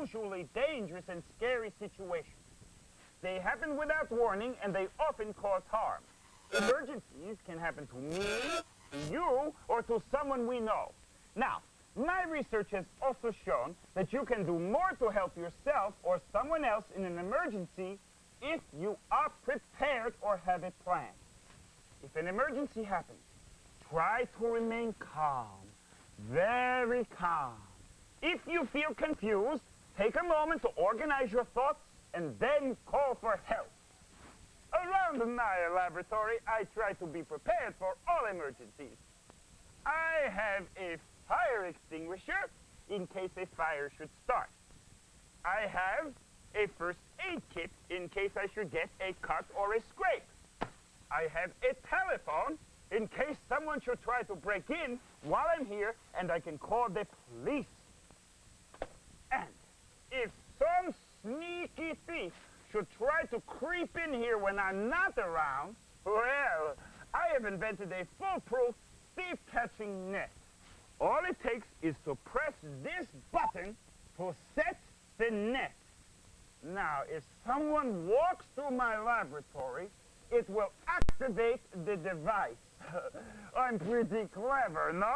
usually dangerous and scary situations. They happen without warning, and they often cause harm. Emergencies can happen to me, to you, or to someone we know. Now, my research has also shown that you can do more to help yourself or someone else in an emergency if you are prepared or have it planned. If an emergency happens, try to remain calm, very calm. If you feel confused, take a moment to organize your thoughts and then call for help. Around my laboratory, I try to be prepared for all emergencies. I have a fire extinguisher in case a fire should start. I have a first aid kit in case I should get a cut or a scrape. I have a telephone in case someone should try to break in while I'm here, and I can call the police. And if some sneaky thief should try to creep in here when I'm not around, well, I have invented a foolproof thief-catching net. All it takes is to press this button to set the net. Now, if someone walks through my laboratory, it will activate the device. I'm pretty clever, no?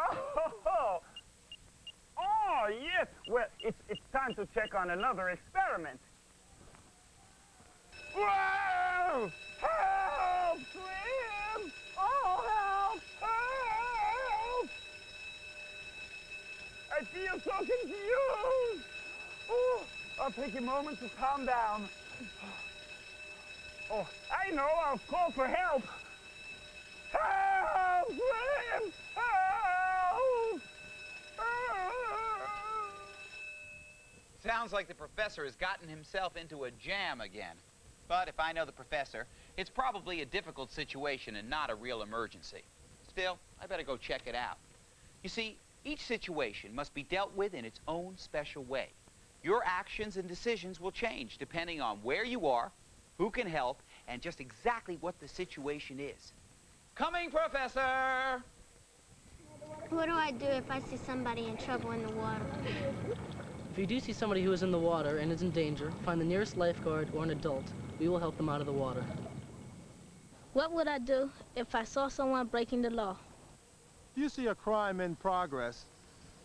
Oh, yes. Well, it's time to check on another experiment. Whoa! Help! Swim! Oh, help! Help! I feel so confused. Oh, I'll take a moment to calm down. Oh, I know. I'll call for help. Help! Swim! Help! Sounds like the professor has gotten himself into a jam again. But if I know the professor, it's probably a difficult situation and not a real emergency. Still, I better go check it out. You see, each situation must be dealt with in its own special way. Your actions and decisions will change depending on where you are, who can help, and just exactly what the situation is. Coming, Professor! What do I do if I see somebody in trouble in the water? If you do see somebody who is in the water and is in danger, find the nearest lifeguard or an adult. We will help them out of the water. What would I do if I saw someone breaking the law? If you see a crime in progress,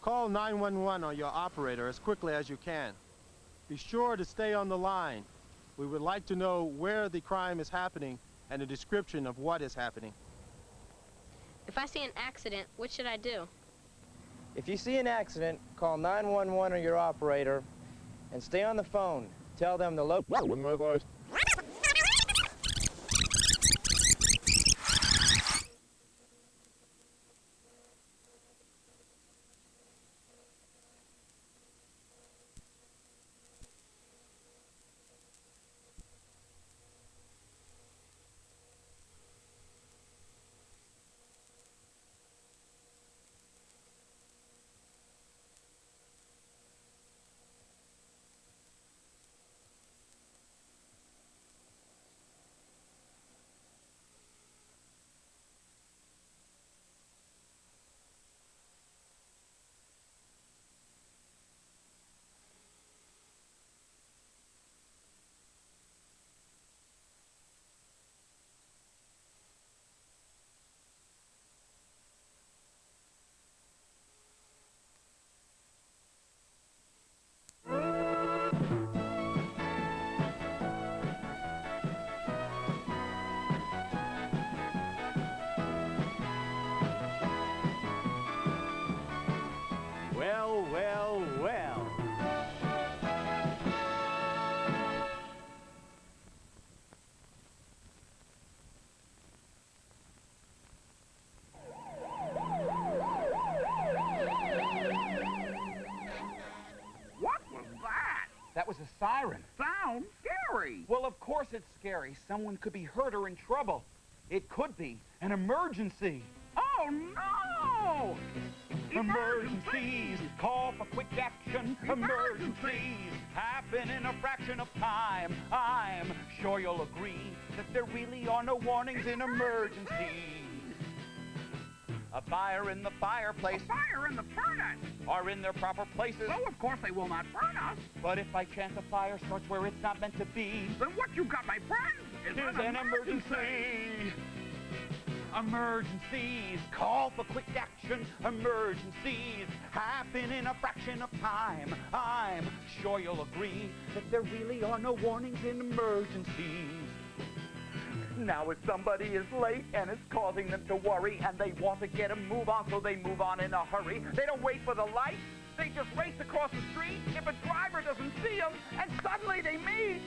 call 911 on your operator as quickly as you can. Be sure to stay on the line. We would like to know where the crime is happening and a description of what is happening. If I see an accident, what should I do? If you see an accident, call 911 or your operator and stay on the phone. Tell them the local... Well, well, well. What was that? That was a siren. Sounds scary. Well, of course it's scary. Someone could be hurt or in trouble. It could be an emergency. Oh, no! Emergencies, call for quick action. Emergencies happen in a fraction of time. I'm sure you'll agree that there really are no warnings in emergencies. A fire in the fireplace. A fire in the furnace. Are in their proper places. Oh, of course they will not burn us. But if by chance a fire starts where it's not meant to be, Then what you got, my friend, is an emergency. Emergencies, call for quick action. Emergencies happen in a fraction of time. I'm sure you'll agree that there really are no warnings in emergencies. Now if somebody is late and it's causing them to worry and they want to get a move on, so they move on in a hurry. They don't wait for the light. They just race across the street if a driver doesn't see them, and suddenly they meet.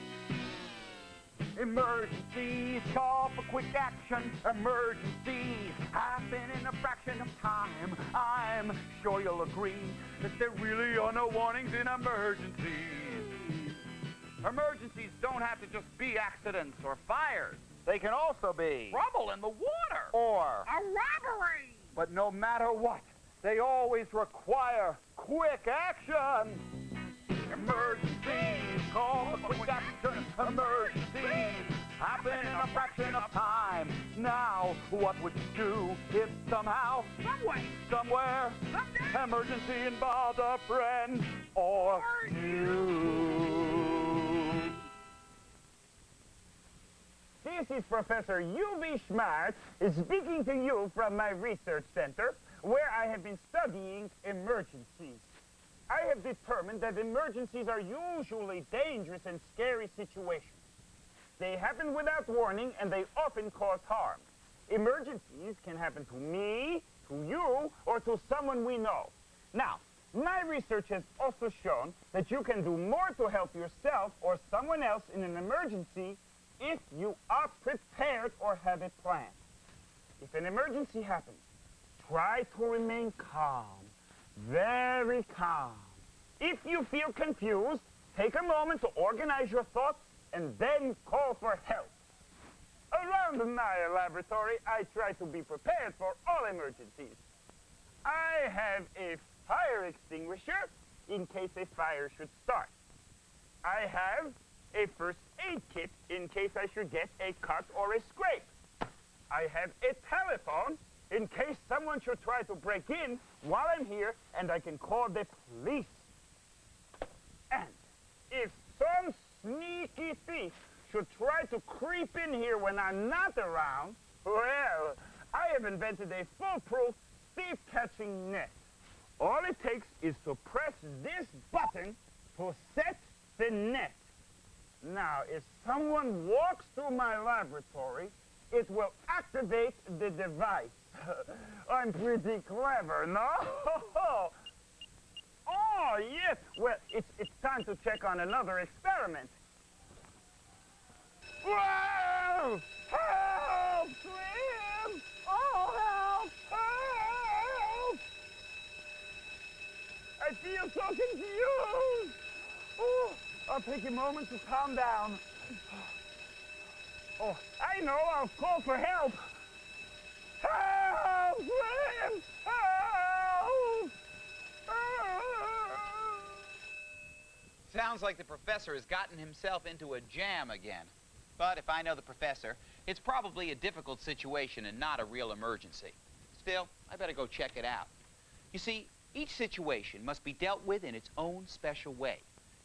Emergencies, call for quick action. Emergencies happen in a fraction of time. I'm sure you'll agree that there really are no warnings in emergencies. Emergencies don't have to just be accidents or fires. They can also be trouble in the water or a robbery. But no matter what, they always require quick action. Emergencies, call for quick action. Emergencies happen in a fraction of time. Now, what would you do if somehow, somewhere, emergency involved a friend or you? This is Professor U.B. Schmartz speaking to you from my research center, where I have been studying emergencies. I have determined that emergencies are usually dangerous and scary situations. They happen without warning, and they often cause harm. Emergencies can happen to me, to you, or to someone we know. Now, my research has also shown that you can do more to help yourself or someone else in an emergency if you are prepared or have a plan. If an emergency happens, try to remain calm, very calm. If you feel confused, take a moment to organize your thoughts and then call for help. Around my laboratory, I try to be prepared for all emergencies. I have a fire extinguisher in case a fire should start. I have a first aid kit in case I should get a cut or a scrape. I have a telephone in case someone should try to break in while I'm here, and I can call the police. And if some sneaky thief should try to creep in here when I'm not around, well, I have invented a foolproof thief-catching net. All it takes is to press this button to set the net. Now, if someone walks through my laboratory, it will activate the device. I'm pretty clever, no? Oh, yes. Well, it's time to check on another experiment. Whoa! Help! Swim! Oh, help! Help! I feel so confused. Oh, I'll take a moment to calm down. Oh, I know. I'll call for help. Help! Swim! Help! Sounds like the professor has gotten himself into a jam again. But if I know the professor, it's probably a difficult situation and not a real emergency. Still, I better go check it out. You see, each situation must be dealt with in its own special way.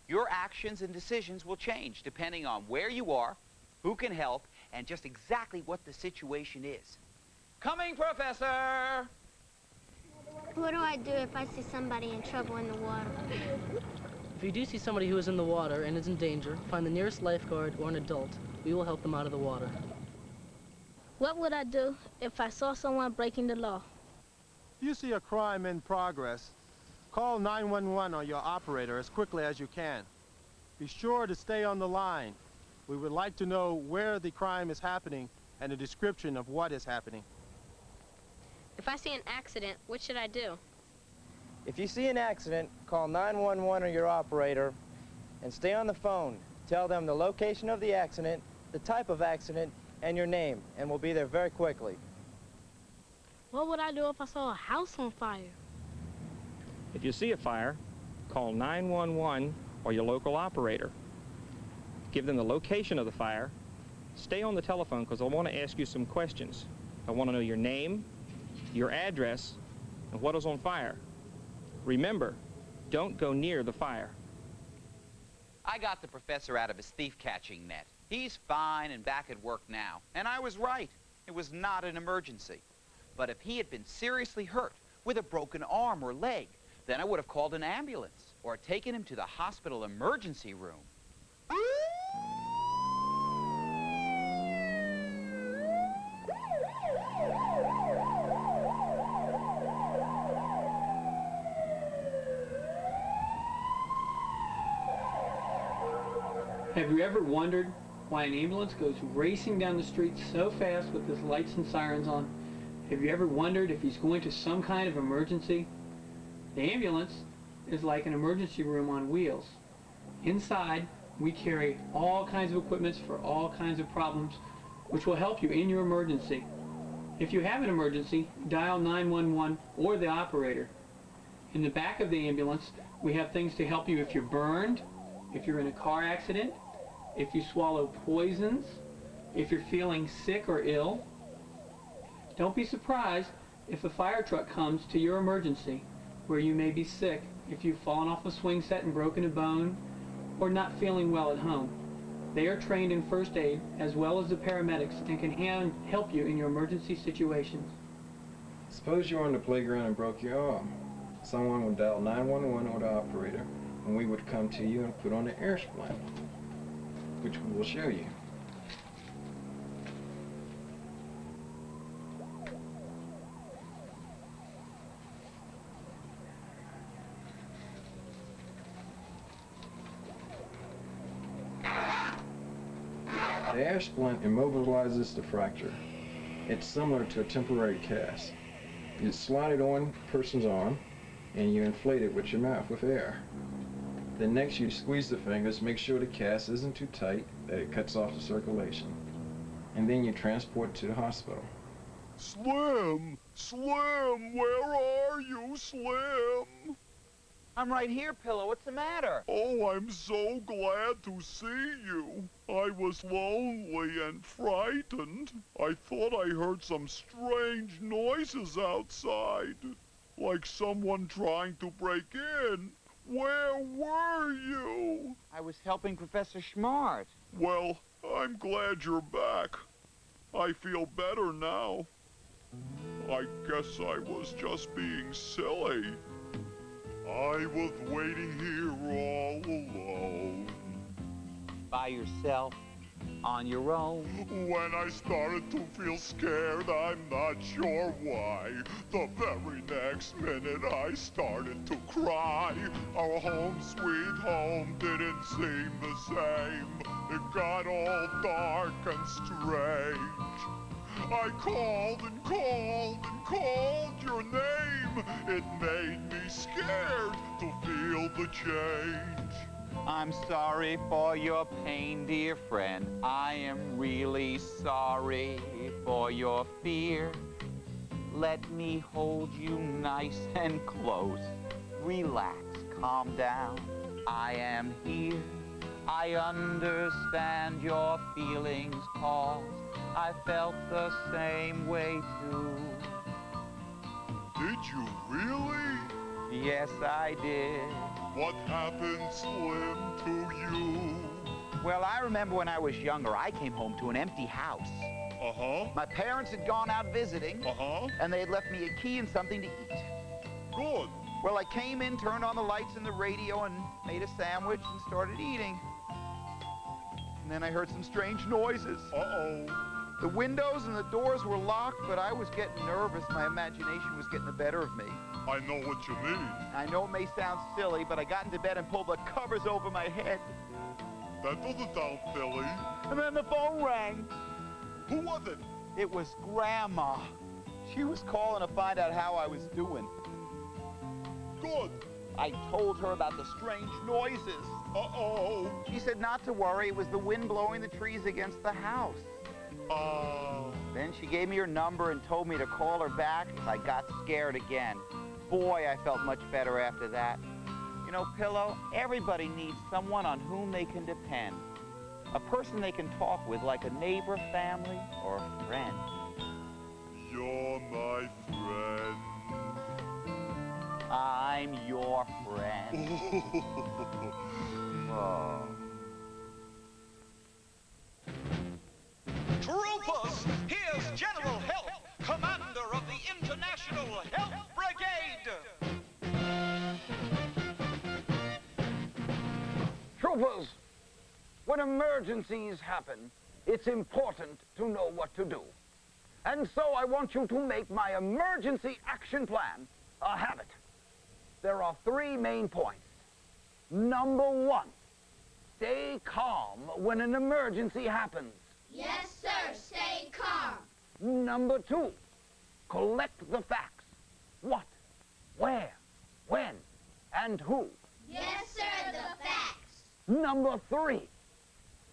Your actions and decisions will change depending on where you are, who can help, and just exactly what the situation is. Coming, Professor! What do I do if I see somebody in trouble in the water? If you do see somebody who is in the water and is in danger, find the nearest lifeguard or an adult. We will help them out of the water. What would I do if I saw someone breaking the law? If you see a crime in progress, call 911 on your operator as quickly as you can. Be sure to stay on the line. We would like to know where the crime is happening and a description of what is happening. If I see an accident, what should I do? If you see an accident, call 911 or your operator and stay on the phone. Tell them the location of the accident, the type of accident, and your name, and we'll be there very quickly. What would I do if I saw a house on fire? If you see a fire, call 911 or your local operator. Give them the location of the fire. Stay on the telephone because I want to ask you some questions. I want to know your name, your address, and what is on fire. Remember, don't go near the fire. I got the professor out of his thief-catching net. He's fine and back at work now. And I was right. It was not an emergency. But if he had been seriously hurt with a broken arm or leg, then I would have called an ambulance or taken him to the hospital emergency room. Have you ever wondered why an ambulance goes racing down the street so fast with his lights and sirens on? Have you ever wondered if he's going to some kind of emergency? The ambulance is like an emergency room on wheels. Inside, we carry all kinds of equipment for all kinds of problems, which will help you in your emergency. If you have an emergency, dial 911 or the operator. In the back of the ambulance, we have things to help you if you're burned, if you're in a car accident, if you swallow poisons, if you're feeling sick or ill. Don't be surprised if a fire truck comes to your emergency where you may be sick, if you've fallen off a swing set and broken a bone, or not feeling well at home. They are trained in first aid as well as the paramedics and can help you in your emergency situations. Suppose you're on the playground and broke your arm. Someone would dial 911 or the operator, and we would come to you and put on the air splint, which we will show you. The air splint immobilizes the fracture. It's similar to a temporary cast. You slide it on a person's arm, and you inflate it with your mouth with air. Then next you squeeze the fingers, make sure the cast isn't too tight, that it cuts off the circulation. And then you transport to the hospital. Slim! Slim! Where are you, Slim? I'm right here, Pillow. What's the matter? Oh, I'm so glad to see you. I was lonely and frightened. I thought I heard some strange noises outside, like someone trying to break in. Where were you? I was helping Professor Schmart. Well, I'm glad you're back. I feel better now. I guess I was just being silly. I was waiting here all alone. By yourself? On your own? When I started to feel scared, I'm not sure why. The very next minute I started to cry. Our home sweet home didn't seem the same. It got all dark and strange. I called and called and called your name. It made me scared to feel the change. I'm sorry for your pain, dear friend. I am really sorry for your fear. Let me hold you nice and close. Relax, calm down. I am here. I understand your feelings, 'cause I felt the same way too. Did you really? Yes, I did. What happened, Slim, to you? Well, I remember when I was younger, I came home to an empty house. Uh-huh. My parents had gone out visiting, and they had left me a key and something to eat. Good. Well, I came in, turned on the lights and the radio, and made a sandwich and started eating. And then I heard some strange noises. Uh-oh. The windows and the doors were locked, but I was getting nervous. My imagination was getting the better of me. I know what you mean. I know it may sound silly, but I got into bed and pulled the covers over my head. That doesn't sound silly. And then the phone rang. Who was it? It was Grandma. She was calling to find out how I was doing. Good. I told her about the strange noises. Uh-oh. She said not to worry. It was the wind blowing the trees against the house. Then she gave me her number and told me to call her back if I got scared again. Boy, I felt much better after that. You know, Pillow, everybody needs someone on whom they can depend. A person they can talk with, like a neighbor, family, or a friend. You're my friend. I'm your friend. Oh. Troopers, here's General Help, commander of the International Help Brigade. Troopers, when emergencies happen, it's important to know what to do. And so I want you to make my emergency action plan a habit. There are 3 main points. Number 1, stay calm when an emergency happens. Yes, sir. Stay calm. Number 2, collect the facts. What, where, when, and who. Yes, sir. The facts. Number 3,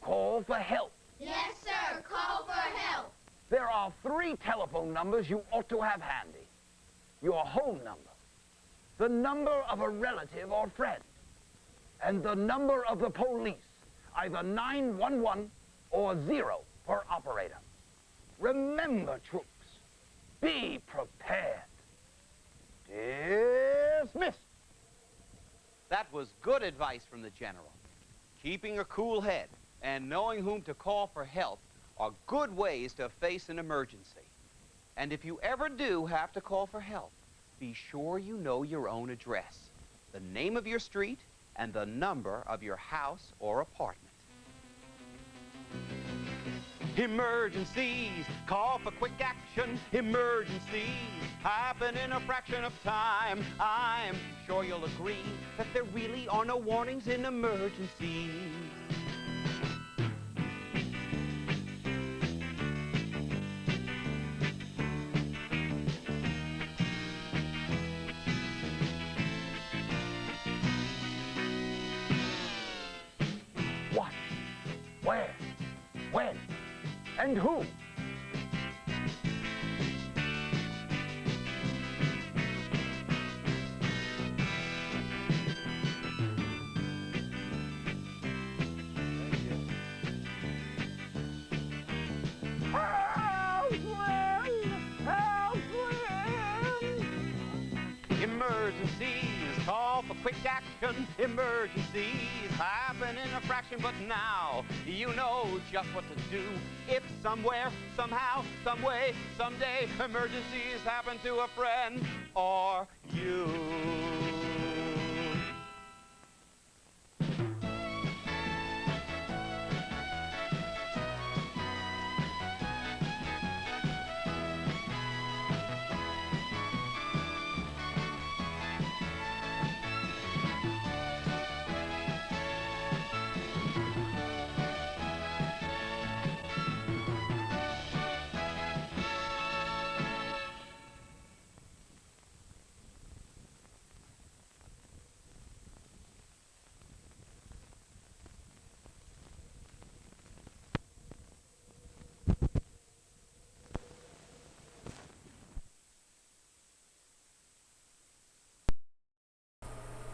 call for help. Yes, sir. Call for help. There are 3 telephone numbers you ought to have handy. Your home number, the number of a relative or friend, and the number of the police, either 911 or 0 per operator. Remember, troops, be prepared. Dismissed. That was good advice from the General. Keeping a cool head and knowing whom to call for help are good ways to face an emergency. And if you ever do have to call for help, be sure you know your own address, the name of your street, and the number of your house or apartment. Emergencies, call for quick action. Emergencies happen in a fraction of time. I'm sure you'll agree that there really are no warnings in emergencies. What, where, when, and who. Emergencies, call for quick action. Emergencies happen in a fraction, but now you know just what to do. If somewhere, somehow, some way, someday, emergencies happen to a friend or you.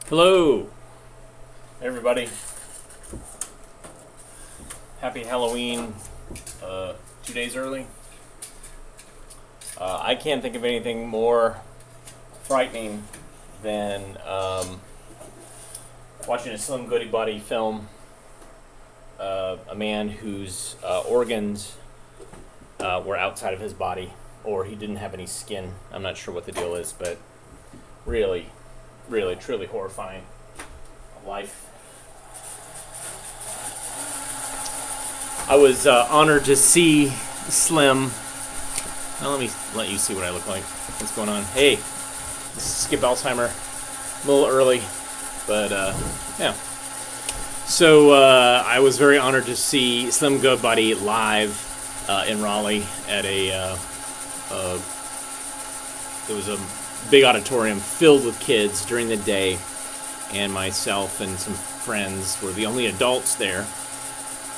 Hello, everybody. Happy Halloween, 2 days early. I can't think of anything more frightening than watching a Slim Goody film. A man whose organs were outside of his body, or he didn't have any skin. I'm not sure what the deal is, but really, truly horrifying life. I was honored to see Slim. Now let you see what I look like. What's going on? Hey, this is Skip Alzheimer. A little early, but yeah. So I was very honored to see Slim Goodbody live in Raleigh at it was a big auditorium filled with kids during the day, and myself and some friends were the only adults there.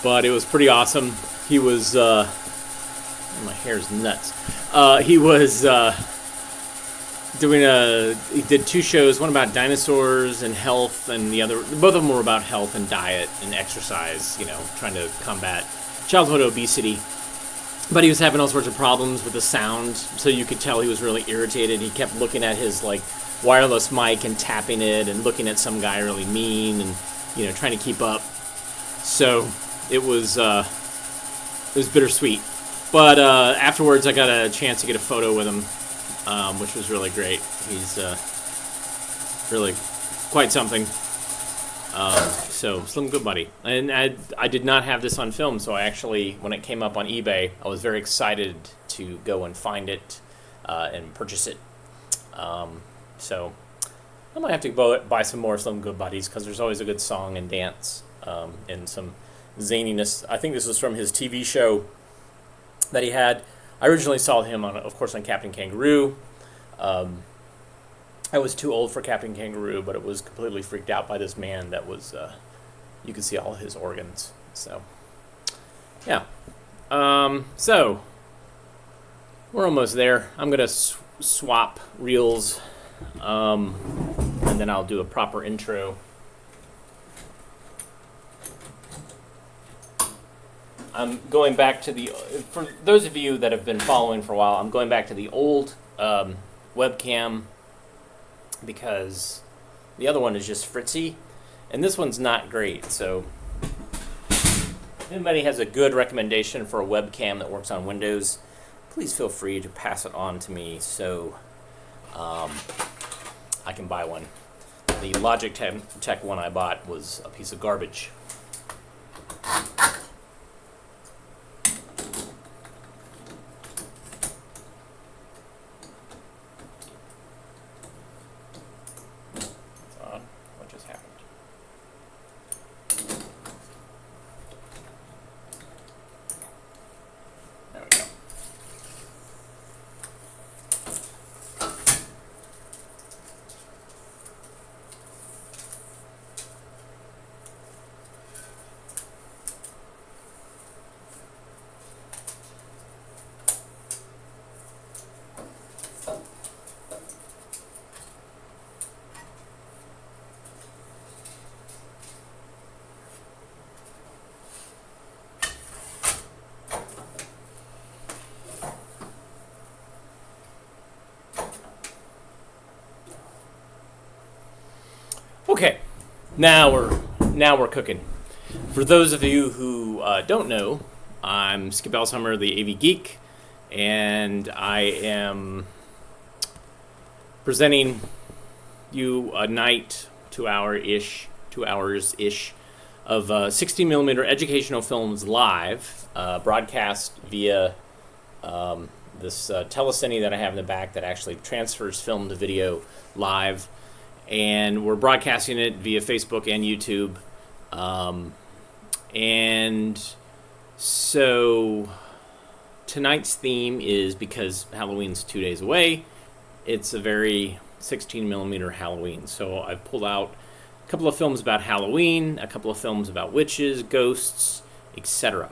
But it was pretty awesome. He was my hair's nuts. He was he did 2 shows, one about dinosaurs and health, and the other, both of them were about health and diet and exercise, trying to combat childhood obesity. But he was having all sorts of problems with the sound, so you could tell he was really irritated. He kept looking at his like wireless mic and tapping it, and looking at some guy really mean, and trying to keep up. So it was bittersweet. But afterwards, I got a chance to get a photo with him, which was really great. He's really quite something. So Slim Goodbuddy, and I did not have this on film, so I actually, when it came up on eBay, I was very excited to go and find it and purchase it. So I might have to buy some more Slim Goodbuddies, because there's always a good song and dance and some zaniness. I think this was from his TV show that he had. I originally saw him of course, on Captain Kangaroo. I was too old for Captain Kangaroo, but it was completely freaked out by this man that was, you could see all his organs. So, yeah. So, we're almost there. I'm going to swap reels, and then I'll do a proper intro. I'm going back to for those of you that have been following for a while, I'm going back to the old webcam, because the other one is just fritzy, and this one's not great. So if anybody has a good recommendation for a webcam that works on Windows, please feel free to pass it on to me so I can buy one. The Logitech one I bought was a piece of garbage. Okay, now we're cooking. For those of you who don't know, I'm Skip Alsheimer, the AV Geek, and I am presenting you a night, 2 hours-ish, of 16mm educational films live, broadcast via this telecine that I have in the back that actually transfers film to video live. And we're broadcasting it via Facebook and YouTube. And so tonight's theme is, because Halloween's 2 days away, it's a very 16mm Halloween. So I've pulled out a couple of films about Halloween, a couple of films about witches, ghosts, etc.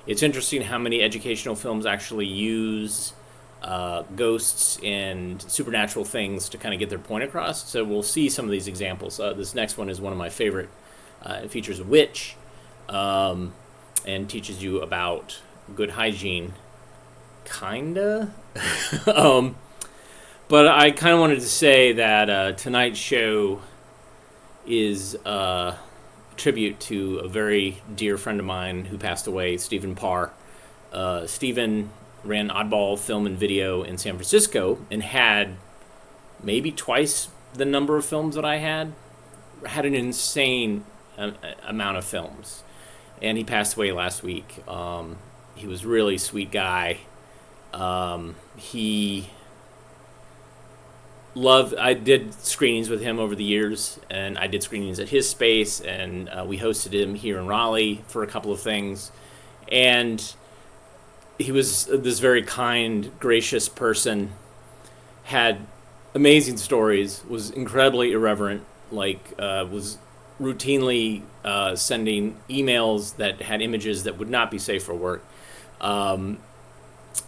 It's interesting how many educational films actually use ghosts and supernatural things to kind of get their point across. So we'll see some of these examples. This next one is one of my favorite. It features a witch and teaches you about good hygiene, kinda. But I kind of wanted to say that tonight's show is a tribute to a very dear friend of mine who passed away, Stephen Parr. Stephen ran Oddball Film and Video in San Francisco and had maybe twice the number of films that I had an insane amount of films. And he passed away last week. He was a really sweet guy. I did screenings with him over the years, and I did screenings at his space, and we hosted him here in Raleigh for a couple of things. And he was this very kind, gracious person, had amazing stories, was incredibly irreverent, was routinely sending emails that had images that would not be safe for work.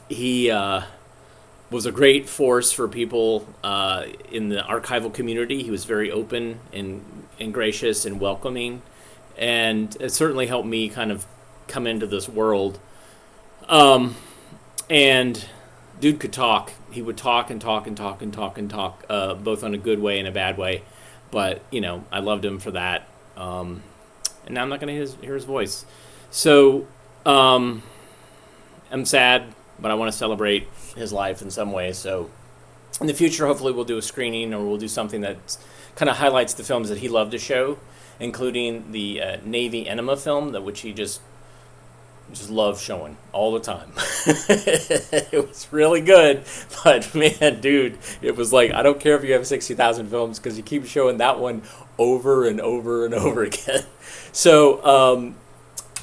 He was a great force for people in the archival community. He was very open and gracious and welcoming, and it certainly helped me kind of come into this world. And dude could talk. He would talk and talk and talk and talk and talk, both on a good way and a bad way. But, you know, I loved him for that. And now I'm not going to hear his voice. So, I'm sad, but I want to celebrate his life in some way. So, in the future, hopefully we'll do a screening or we'll do something that kind of highlights the films that he loved to show, including the Navy Enema film, which he just loved showing all the time. It was really good, but man, dude, it was like, I don't care if you have 60,000 films because you keep showing that one over and over and over again. So,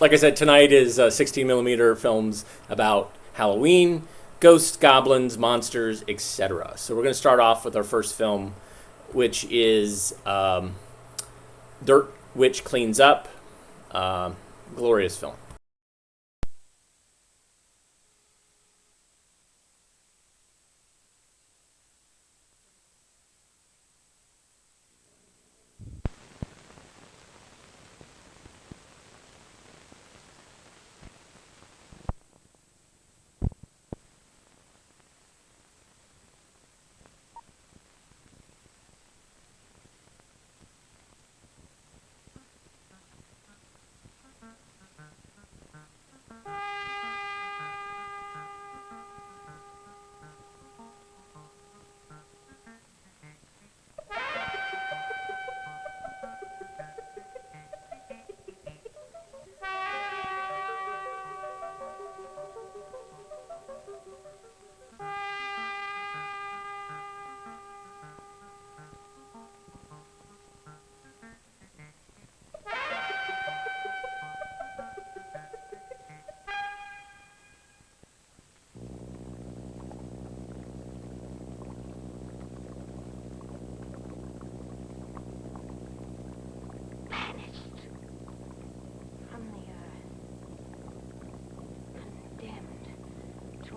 like I said, tonight is 16mm films about Halloween, ghosts, goblins, monsters, etc. So we're going to start off with our first film, which is Dirt Witch Cleans Up. Glorious film.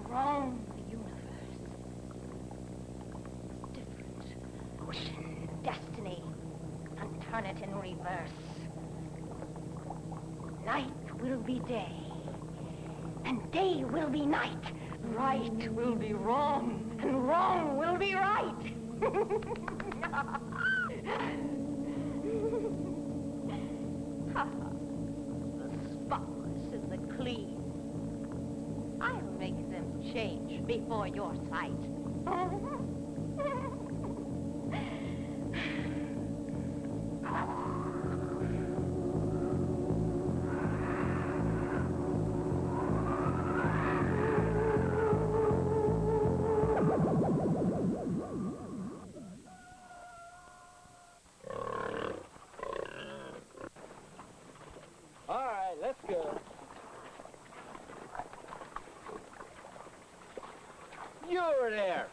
Roam the universe. Different ocean destiny, and turn it in reverse. Night will be day, and day will be night. Right will be wrong, and wrong will be right. The spotless and the clean. I'll make them change before your sight. All right, let's go. You over there.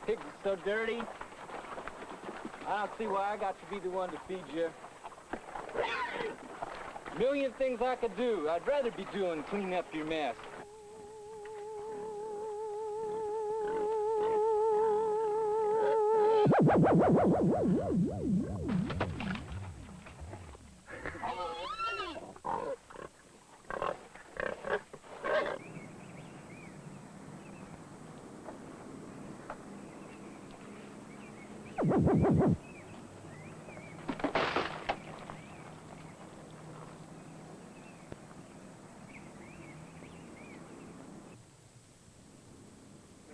Pigs are so dirty. I don't see why I got to be the one to feed you. Million things I could do. I'd rather be doing clean up your mess.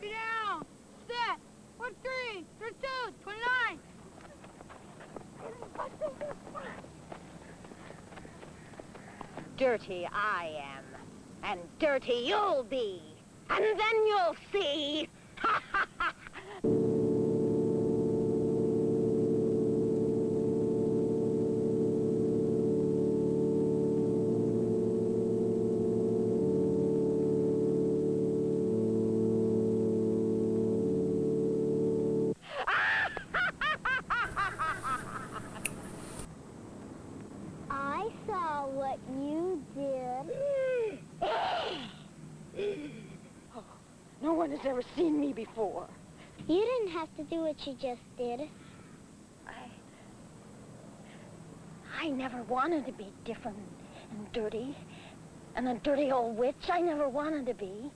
Get down! Set! 1-3! 32! 29! Dirty I am, and dirty you'll be, and then you'll see! Ha ha ha! I saw what you did. Oh, no one has ever seen me before. You didn't have to do what you just did. I never wanted to be different and dirty. And a dirty old witch, I never wanted to be.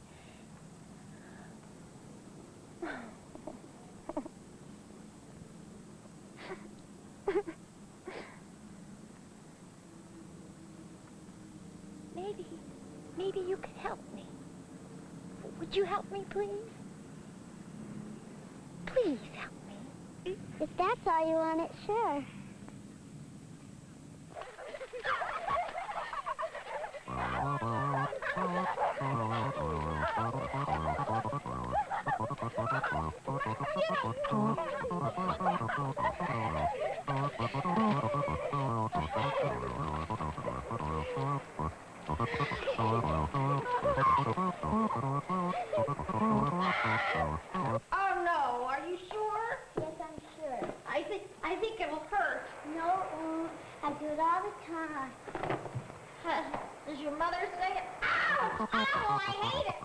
Maybe you could help me. Would you help me, please? Please help me. If that's all you want it, sure. Oh no, are you sure? Yes, I'm sure. I think it'll hurt. No, it won't. I do it all the time. Does your mother say it? Ow! Ow, I hate it!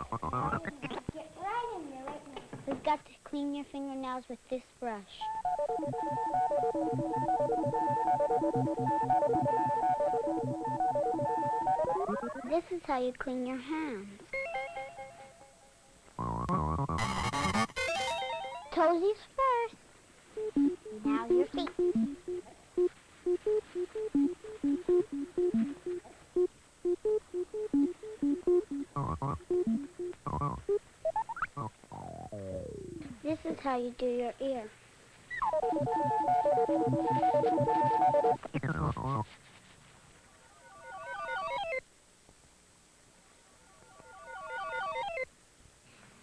Get right in there right now. We've got to clean your fingernails with this brush. This is how you clean your hands. Toesies first. Now your feet. This is how you do your ear.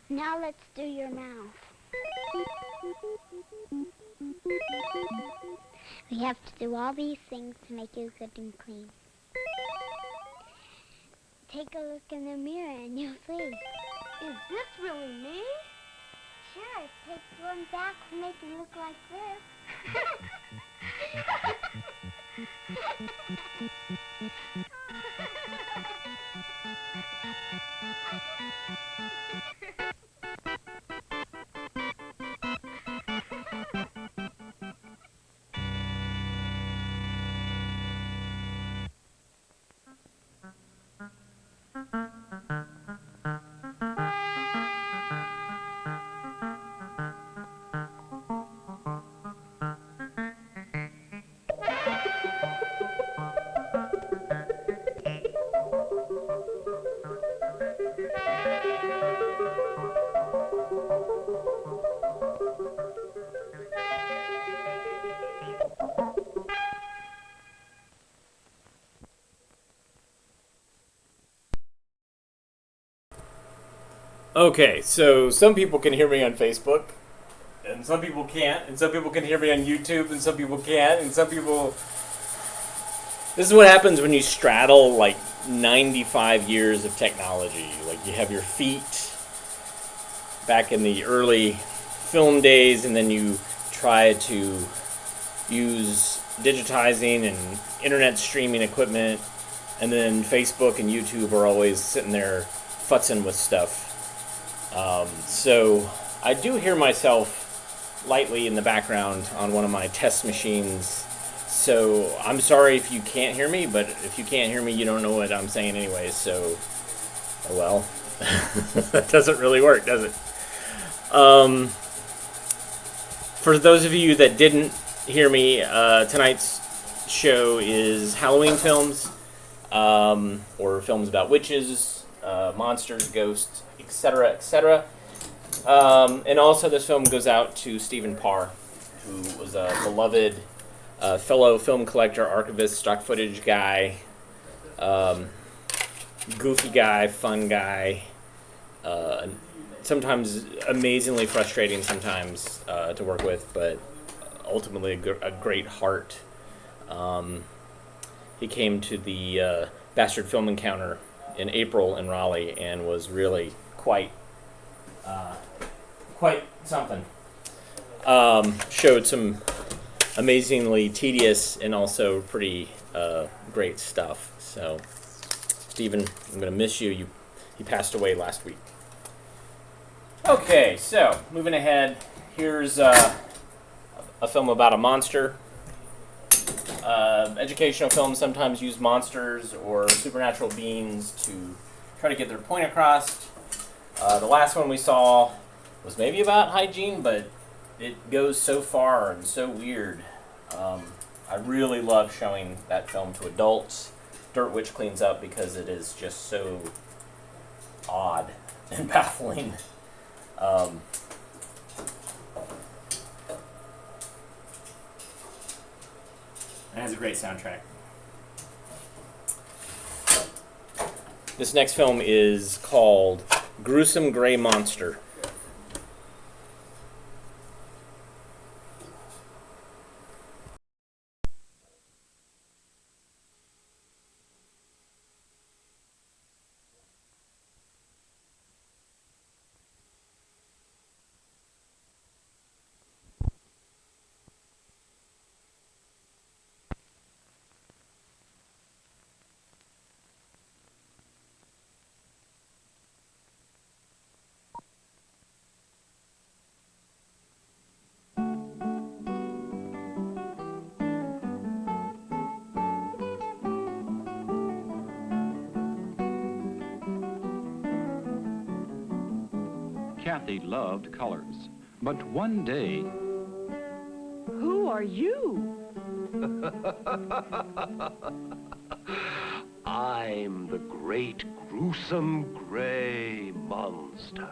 Now let's do your mouth. We have to do all these things to make you good and clean. Take a look in the mirror and you'll see. Is this really me? Sure, it takes one back to make you look like this. Okay, so some people can hear me on Facebook, and some people can't, and some people can hear me on YouTube, and some people can't, and some people... This is what happens when you straddle, like, 95 years of technology. Like, you have your feet back in the early film days, and then you try to use digitizing and internet streaming equipment, and then Facebook and YouTube are always sitting there futzing with stuff. So I do hear myself lightly in the background on one of my test machines. So I'm sorry if you can't hear me, but if you can't hear me, you don't know what I'm saying anyway. So, oh well, that doesn't really work, does it? For those of you that didn't hear me, tonight's show is Halloween films, or films about witches, monsters, ghosts, etc., etc. And also this film goes out to Stephen Parr, who was a beloved fellow film collector, archivist, stock footage guy, goofy guy, fun guy, sometimes amazingly frustrating sometimes to work with, but ultimately a great heart. He came to the Bastard Film Encounter in April in Raleigh and was really quite something. Showed some amazingly tedious and also pretty great stuff. So, Stephen, I'm going to miss you. You passed away last week. Okay, so moving ahead, here's a film about a monster. Educational films sometimes use monsters or supernatural beings to try to get their point across. The last one we saw was maybe about hygiene, but it goes so far and so weird. I really love showing that film to adults. Dirt Witch cleans up because it is just so odd and baffling. It has a great soundtrack. This next film is called Gruesome Gray Monster. Kathy loved colors, but one day... Who are you? I'm the great gruesome gray monster,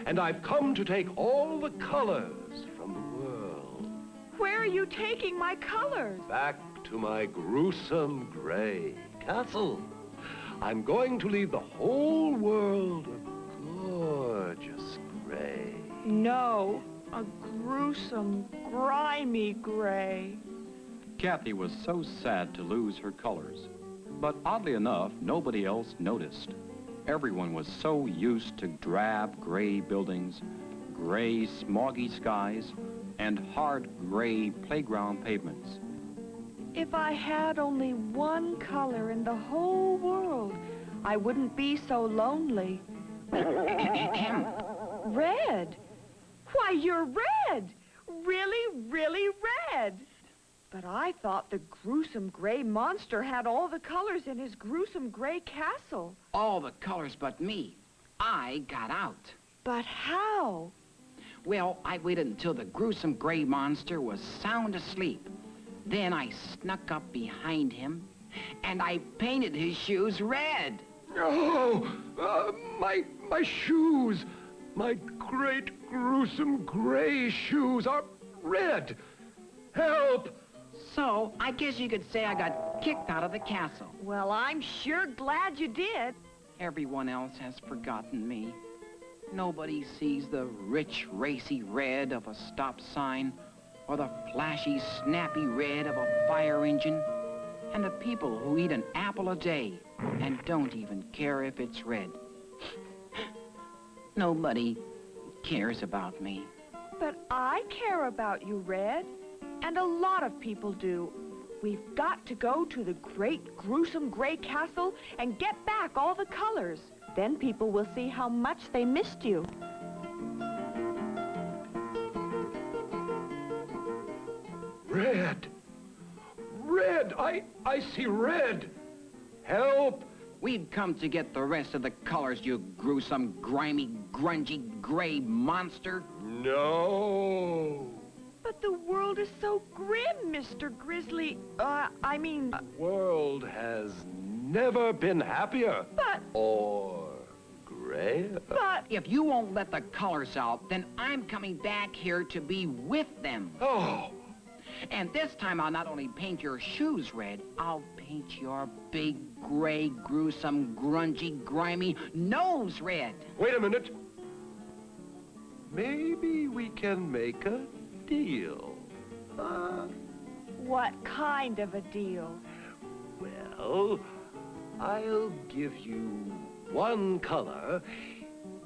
and I've come to take all the colors from the world. Where are you taking my colors? Back to my gruesome gray castle. I'm going to leave the whole world a gorgeous gray. No, a gruesome, grimy gray. Kathy was so sad to lose her colors, but oddly enough, nobody else noticed. Everyone was so used to drab gray buildings, gray smoggy skies, and hard gray playground pavements. If I had only one color in the whole world, I wouldn't be so lonely. Red? Why, you're red! Really, really red! But I thought the gruesome gray monster had all the colors in his gruesome gray castle. All the colors but me. I got out. But how? Well, I waited until the gruesome gray monster was sound asleep. Then I snuck up behind him, and I painted his shoes red. Oh, my shoes! My great gruesome gray shoes are red! Help! So, I guess you could say I got kicked out of the castle. Well, I'm sure glad you did. Everyone else has forgotten me. Nobody sees the rich, racy red of a stop sign, or the flashy, snappy red of a fire engine, and the people who eat an apple a day and don't even care if it's red. Nobody cares about me. But I care about you, Red. And a lot of people do. We've got to go to the great gruesome gray castle and get back all the colors. Then people will see how much they missed you. Red! Red! I see red! Help! We've come to get the rest of the colors, you gruesome, grimy, grungy, gray monster. No! But the world is so grim, Mr. Grizzly. The world has never been happier. But... Or grayer. But... If you won't let the colors out, then I'm coming back here to be with them. Oh! And this time I'll not only paint your shoes red, I'll paint your big, gray, gruesome, grungy, grimy nose red. Wait a minute. Maybe we can make a deal. What kind of a deal? Well, I'll give you one color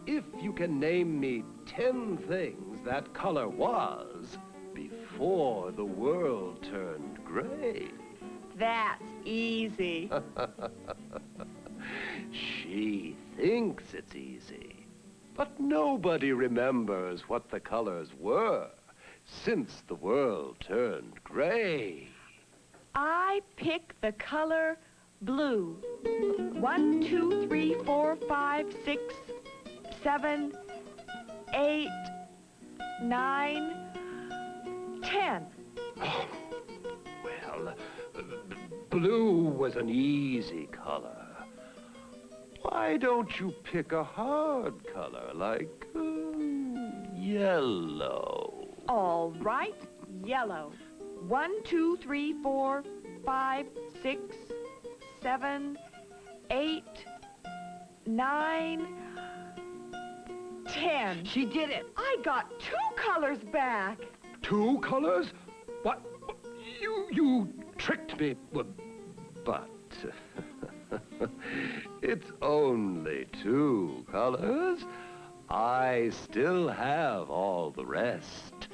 if you can name me 10 things that color was before the world turned gray. That's easy. She thinks it's easy, but nobody remembers what the colors were since the world turned gray. I pick the color blue. 1, 2, 3, 4, 5, 6, 7, 8, 9, 10. Well, blue was an easy color. Why don't you pick a hard color like yellow? All right, yellow. 1, 2, 3, 4, 5, 6, 7, 8, 9, 10. She did it. I got 2 colors back. 2 colors? What? You tricked me. But it's only 2 colors. I still have all the rest.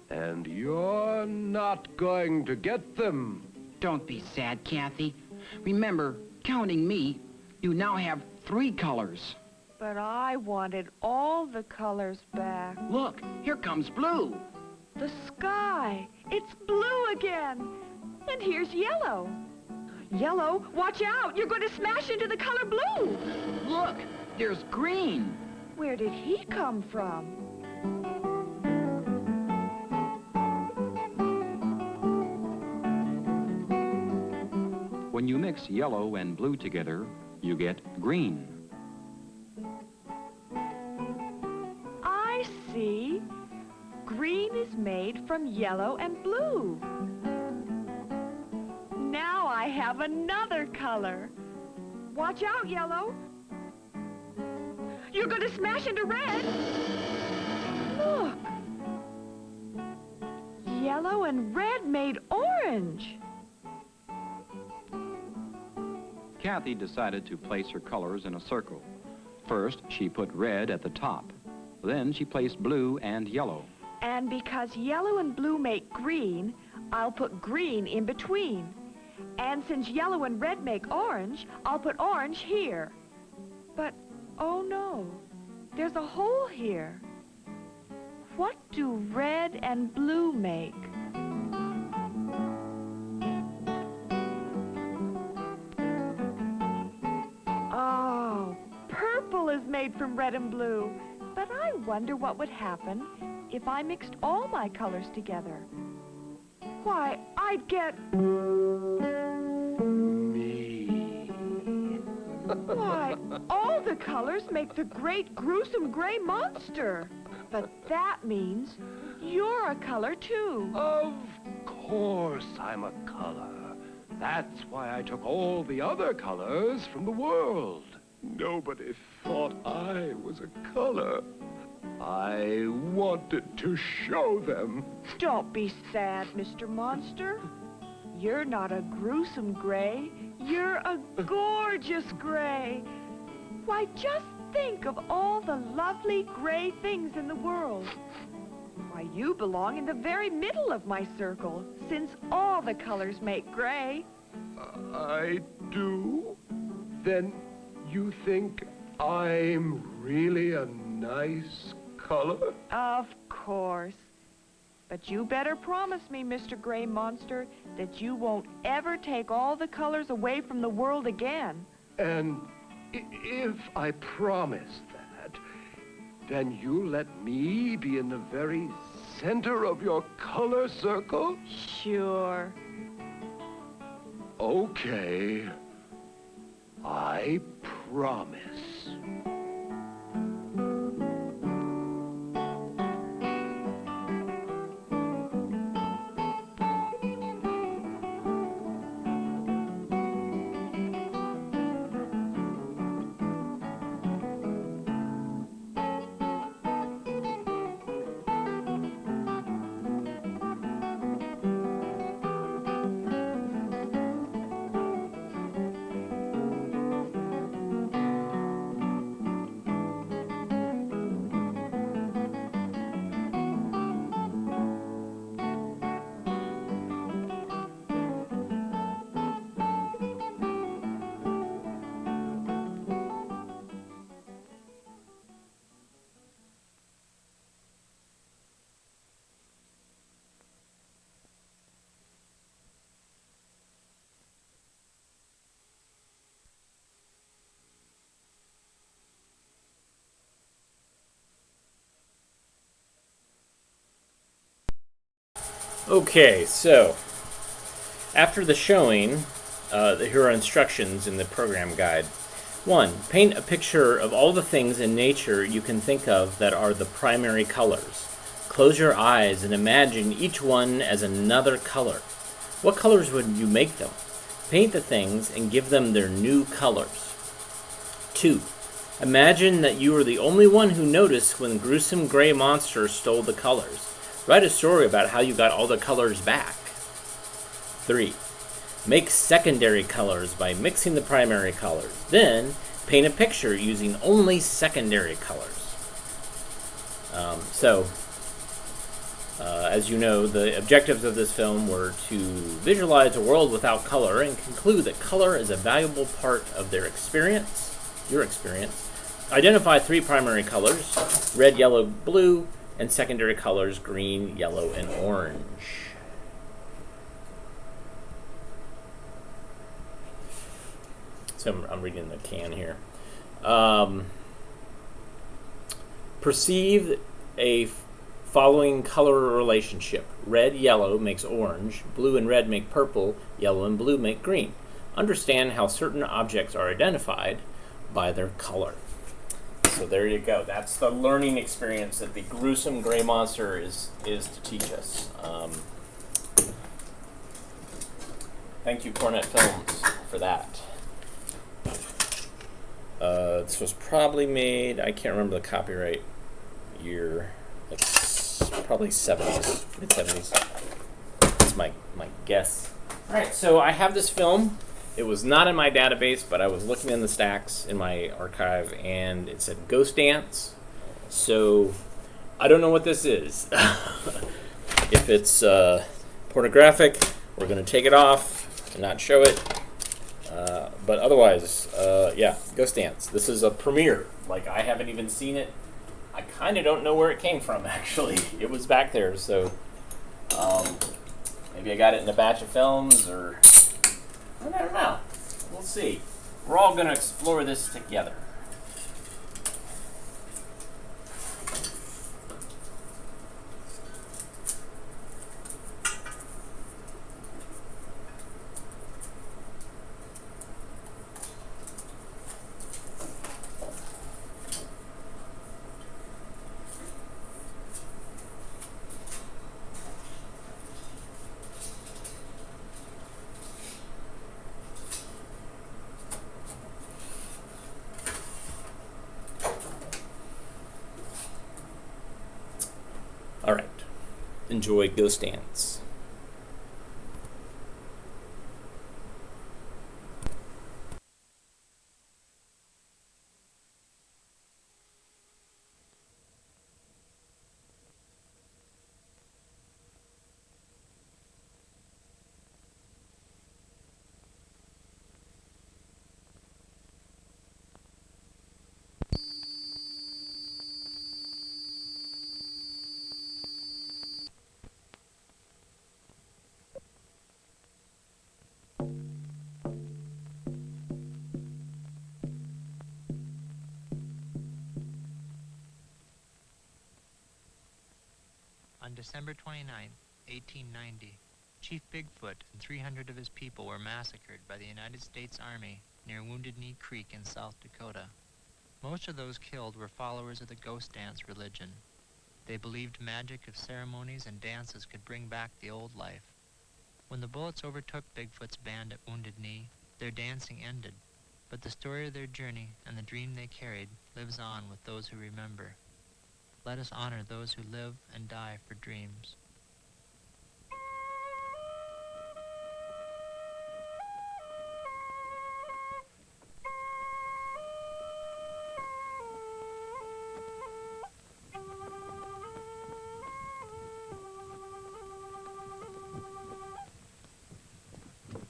And you're not going to get them. Don't be sad, Kathy. Remember, counting me, you now have 3 colors. But I wanted all the colors back. Look, here comes blue. The sky. It's blue again. And here's yellow. Yellow, watch out. You're going to smash into the color blue. Look, there's green. Where did he come from? When you mix yellow and blue together, you get green. I see. Green is made from yellow and blue. Now I have another color. Watch out, yellow. You're going to smash into red. Look. Yellow and red made orange. Kathy decided to place her colors in a circle. First, she put red at the top. Then she placed blue and yellow. And because yellow and blue make green, I'll put green in between. And since yellow and red make orange, I'll put orange here. But, oh no, there's a hole here. What do red and blue make? Oh, purple is made from red and blue. But I wonder what would happen if I mixed all my colors together. Why, I'd get... Me. Why, all the colors make the great gruesome gray monster. But that means you're a color too. Of course I'm a color. That's why I took all the other colors from the world. Nobody thought I was a color. I wanted to show them. Don't be sad, Mr. Monster. You're not a gruesome gray. You're a gorgeous gray. Why, just think of all the lovely gray things in the world. Why, you belong in the very middle of my circle, since all the colors make gray. I do? Then you think I'm really a nice color? Of course. But you better promise me, Mr. Gray Monster, that you won't ever take all the colors away from the world again. And if I promise that, then you'll let me be in the very center of your color circle? Sure. Okay. I promise. Okay, so after the showing, here are instructions in the program guide. 1. Paint a picture of all the things in nature you can think of that are the primary colors. Close your eyes and imagine each one as another color. What colors would you make them? Paint the things and give them their new colors. 2. Imagine that you were the only one who noticed when Gruesome Gray Monster stole the colors. Write a story about how you got all the colors back. 3. Make secondary colors by mixing the primary colors. Then, paint a picture using only secondary colors. As you know, the objectives of this film were to visualize a world without color and conclude that color is a valuable part of their experience, your experience. Identify 3 primary colors, red, yellow, blue, and secondary colors, green, yellow, and orange. So I'm reading the can here. Perceive a following color relationship. Red, yellow makes orange, blue and red make purple, yellow and blue make green. Understand how certain objects are identified by their color. So there you go. That's the learning experience that the Gruesome Gray Monster is to teach us. Thank you, Cornet Films, for that. This was probably made, I can't remember the copyright year, like probably 70s, mid-70s. That's my guess. Alright, so I have this film. It was not in my database, but I was looking in the stacks in my archive, and it said Ghost Dance. So I don't know what this is. If it's pornographic, we're going to take it off and not show it. But otherwise, yeah, Ghost Dance. This is a premiere. Like, I haven't even seen it. I kind of don't know where it came from, actually. It was back there, so maybe I got it in a batch of films, or I don't know. We'll see. We're all going to explore this together. Alright. Enjoy Ghost Dance. On December 29, 1890, Chief Bigfoot and 300 of his people were massacred by the United States Army near Wounded Knee Creek in South Dakota. Most of those killed were followers of the ghost dance religion. They believed magic of ceremonies and dances could bring back the old life. When the bullets overtook Bigfoot's band at Wounded Knee, their dancing ended, but the story of their journey and the dream they carried lives on with those who remember. Let us honor those who live and die for dreams.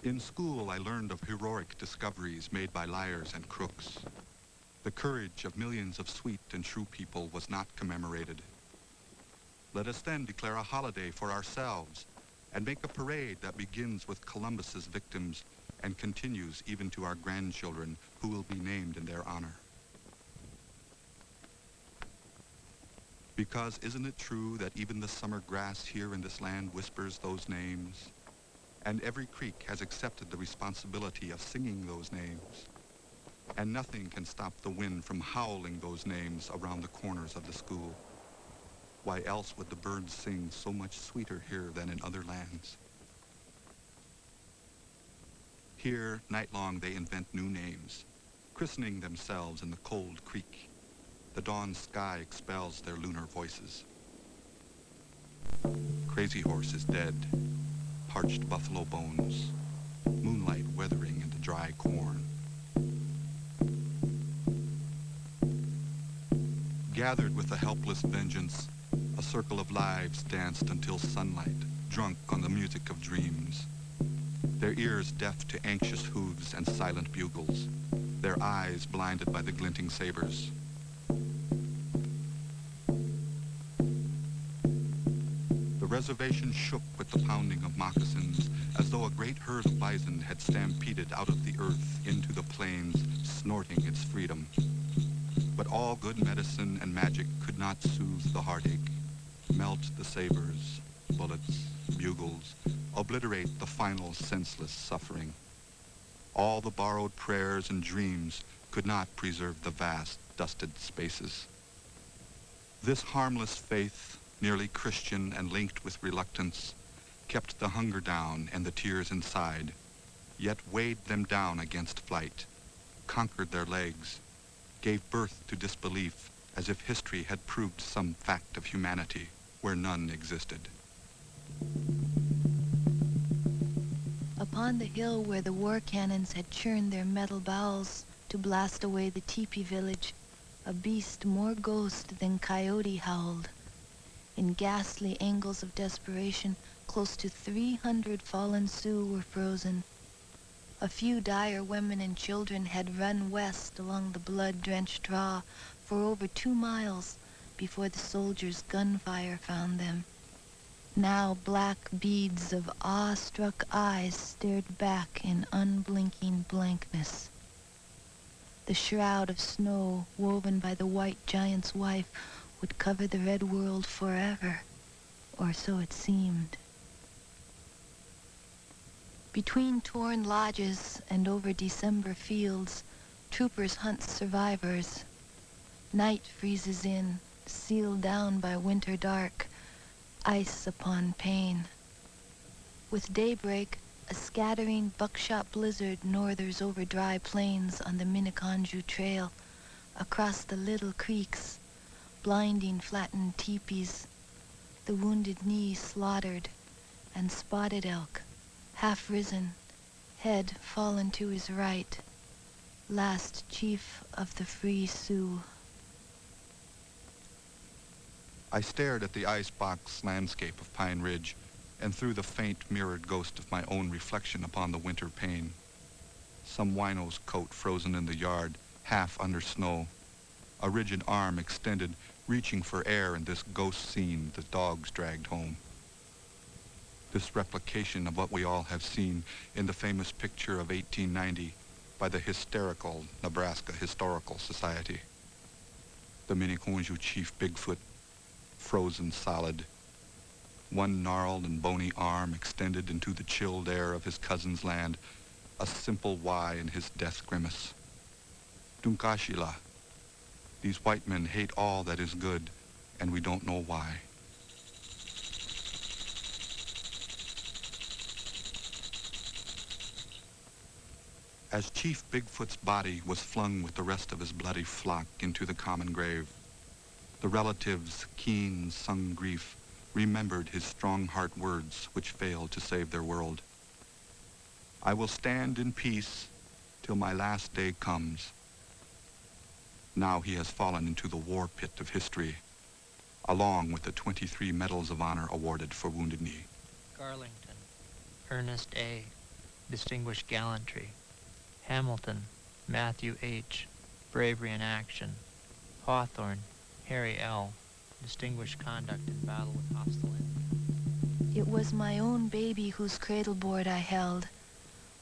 In school, I learned of heroic discoveries made by liars and crooks. The courage of millions of sweet and true people was not commemorated. Let us then declare a holiday for ourselves and make a parade that begins with Columbus's victims and continues even to our grandchildren who will be named in their honor. Because isn't it true that even the summer grass here in this land whispers those names? And every creek has accepted the responsibility of singing those names. And nothing can stop the wind from howling those names around the corners of the school. Why else would the birds sing so much sweeter here than in other lands? Here, night-long, they invent new names, christening themselves in the cold creek. The dawn sky expels their lunar voices. Crazy Horse is dead, parched buffalo bones, moonlight weathering into dry corn. Gathered with a helpless vengeance, a circle of lives danced until sunlight, drunk on the music of dreams. Their ears deaf to anxious hooves and silent bugles, their eyes blinded by the glinting sabers. The reservation shook with the pounding of moccasins, as though a great herd of bison had stampeded out of the earth into the plains, snorting its freedom. But all good medicine and magic could not soothe the heartache, melt the sabers, bullets, bugles, obliterate the final senseless suffering. All the borrowed prayers and dreams could not preserve the vast, dusted spaces. This harmless faith, nearly Christian and linked with reluctance, kept the hunger down and the tears inside, yet weighed them down against flight, conquered their legs, gave birth to disbelief as if history had proved some fact of humanity where none existed. Upon the hill where the war cannons had churned their metal bowels to blast away the teepee village, a beast more ghost than coyote howled. In ghastly angles of desperation, close to 300 fallen Sioux were frozen. A few dire women and children had run west along the blood-drenched draw for over 2 miles before the soldiers' gunfire found them. Now black beads of awe-struck eyes stared back in unblinking blankness. The shroud of snow woven by the white giant's wife would cover the red world forever, or so it seemed. Between torn lodges and over December fields, troopers hunt survivors. Night freezes in, sealed down by winter dark, ice upon pain. With daybreak, a scattering buckshot blizzard northers over dry plains on the Minneconjou Trail, across the little creeks, blinding flattened teepees, the Wounded Knee slaughtered, and Spotted Elk, half risen, head fallen to his right, last chief of the free Sioux. I stared at the icebox landscape of Pine Ridge and threw the faint mirrored ghost of my own reflection upon the winter pane. Some wino's coat frozen in the yard, half under snow, a rigid arm extended, reaching for air in this ghost scene the dogs dragged home. This replication of what we all have seen in the famous picture of 1890 by the hysterical Nebraska Historical Society. The Minneconjou chief Bigfoot, frozen solid, one gnarled and bony arm extended into the chilled air of his cousin's land, a simple Y in his death grimace. Dunkashila. These white men hate all that is good, and we don't know why. As Chief Bigfoot's body was flung with the rest of his bloody flock into the common grave, the relatives' keen sung grief remembered his strong heart words which failed to save their world. I will stand in peace till my last day comes. Now he has fallen into the war pit of history, along with the 23 Medals of Honor awarded for Wounded Knee. Garlington, Ernest A., Distinguished Gallantry. Hamilton, Matthew H., Bravery in Action. Hawthorne, Harry L., Distinguished Conduct in Battle with Hostile Enemies. It was my own baby whose cradle board I held.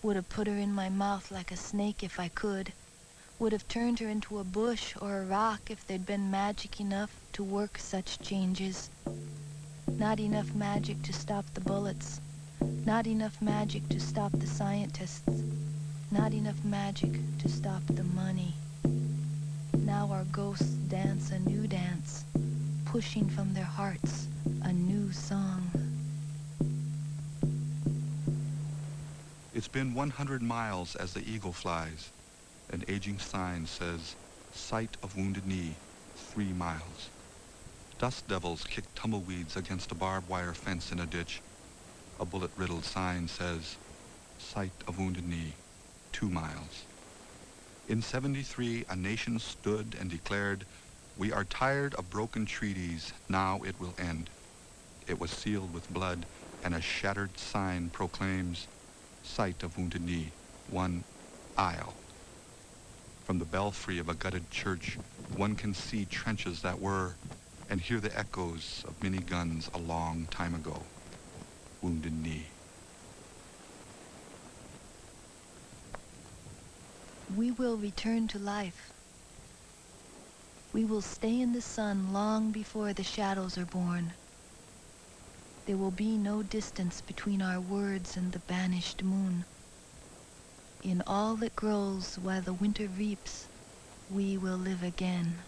Would have put her in my mouth like a snake if I could. would have turned her into a bush or a rock if there'd been magic enough to work such changes. Not enough magic to stop the bullets. Not enough magic to stop the scientists. Not enough magic to stop the money. Now our ghosts dance a new dance, pushing from their hearts a new song. It's been 100 miles as the eagle flies. An aging sign says, "Site of Wounded Knee, 3 miles." Dust devils kick tumbleweeds against a barbed wire fence in a ditch. A bullet-riddled sign says, "Site of Wounded Knee, 2 miles." In 73, a nation stood and declared, "We are tired of broken treaties, now it will end." It was sealed with blood, and a shattered sign proclaims, "Site of Wounded Knee, 1 aisle." From the belfry of a gutted church, one can see trenches that were, and hear the echoes of many guns a long time ago. Wounded Knee. We will return to life. We will stay in the sun long before the shadows are born. There will be no distance between our words and the banished moon. In all that grows while the winter reaps, we will live again.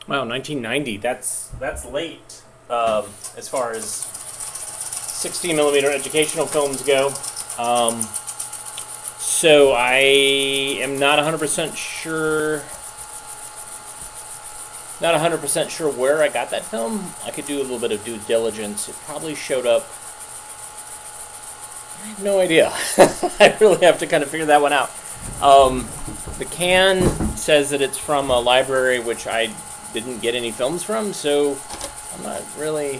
Wow, 1990. That's late as far as 16 millimeter educational films go. So I am not 100% sure. Not 100% sure where I got that film. I could do a little bit of due diligence. It probably showed up. I have no idea. I really have to kind of figure that one out. The can says that it's from a library which I didn't get any films from, so I'm not really...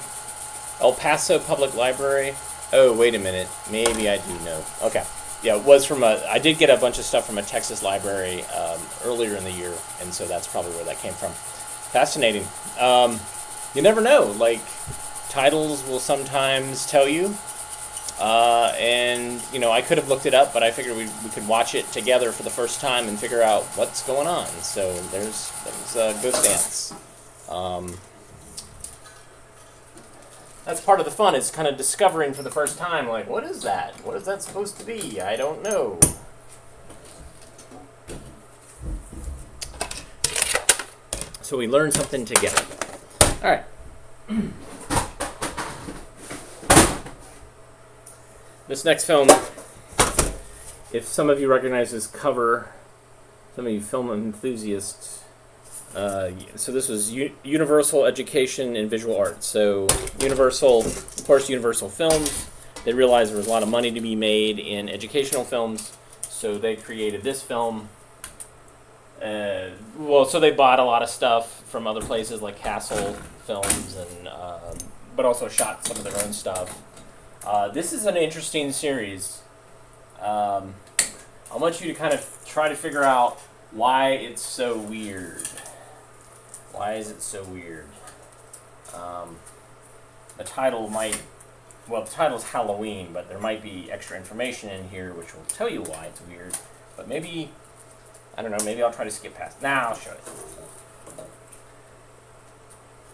El Paso Public Library. Oh, wait a minute. Maybe I do know. Okay. Yeah, it was from a... I did get a bunch of stuff from a Texas library earlier in the year, and so that's probably where that came from. Fascinating. You never know. Like, titles will sometimes tell you. And, you know, I could have looked it up, but I figured we could watch it together for the first time and figure out what's going on. So there's Ghost Dance. That's part of the fun, is kind of discovering for the first time, like, what is that? What is that supposed to be? I don't know. So we learn something together. All right. This next film, if some of you recognize this cover, some of you film enthusiasts, so this was Universal Education in Visual Arts. So Universal, of course, Universal Films, they realized there was a lot of money to be made in educational films, so they created this film. So they bought a lot of stuff from other places like Castle Films, and but also shot some of their own stuff. This is an interesting series. I want you to kind of try to figure out why it's so weird. Why is it so weird? The title might... Well, the title's Halloween, but there might be extra information in here which will tell you why it's weird. But maybe... I don't know, maybe I'll try to skip past... Nah, I'll show you.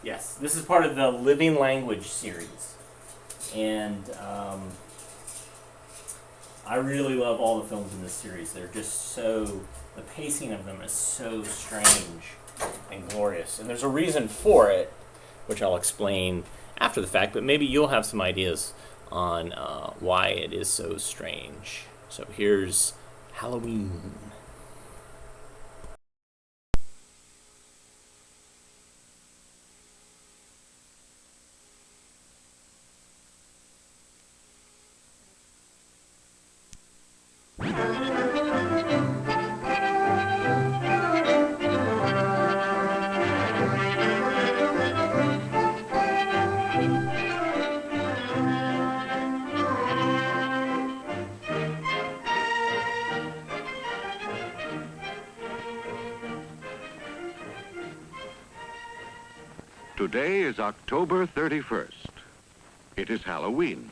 Yes, this is part of the Living Language series. And I really love all the films in this series. They're just so, the pacing of them is so strange and glorious. And there's a reason for it, which I'll explain after the fact, but maybe you'll have some ideas on why it is so strange. So here's Halloween. Today is October 31st. It is Halloween.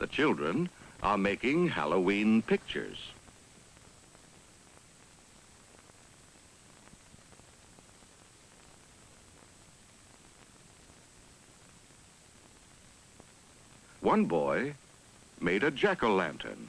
The children are making Halloween pictures. One boy made a jack-o'-lantern.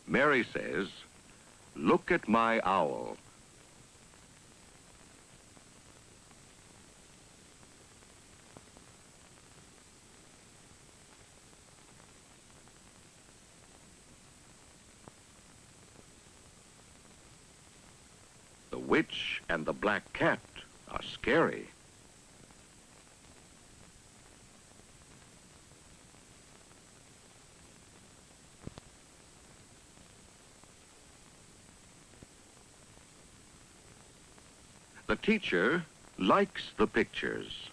Mary says, "Look at my owl." The witch and the black cat are scary. The teacher likes the pictures.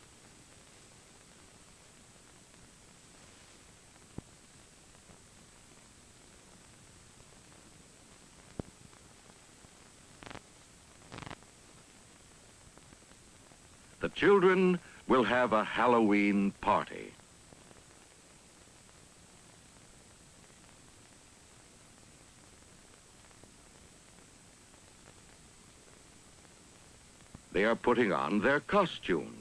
The children will have a Halloween party. They are putting on their costumes.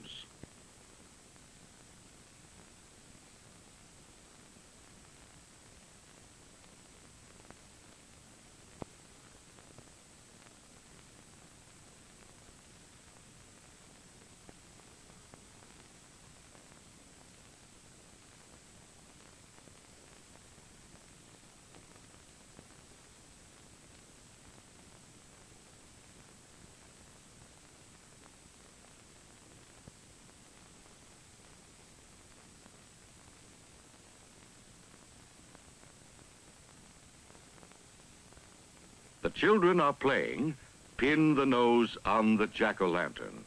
The children are playing Pin the Nose on the Jack-o'-lantern.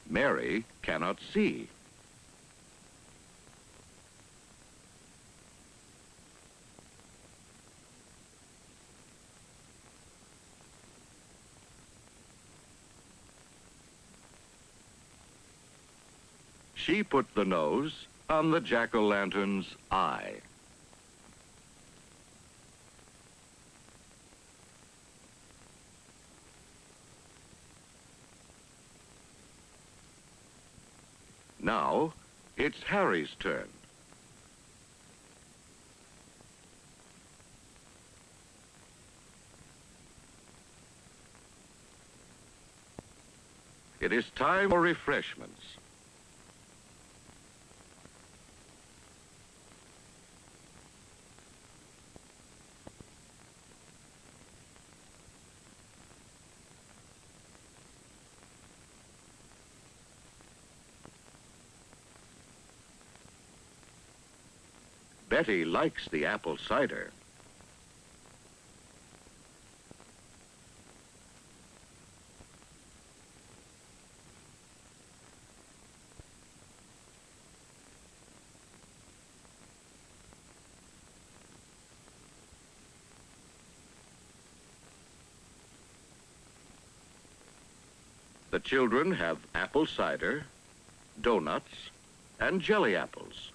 Mary cannot see. She put the nose on the jack-o'-lantern's eye. Now, it's Harry's turn. It is time for refreshments. Betty likes the apple cider. The children have apple cider, donuts, and jelly apples.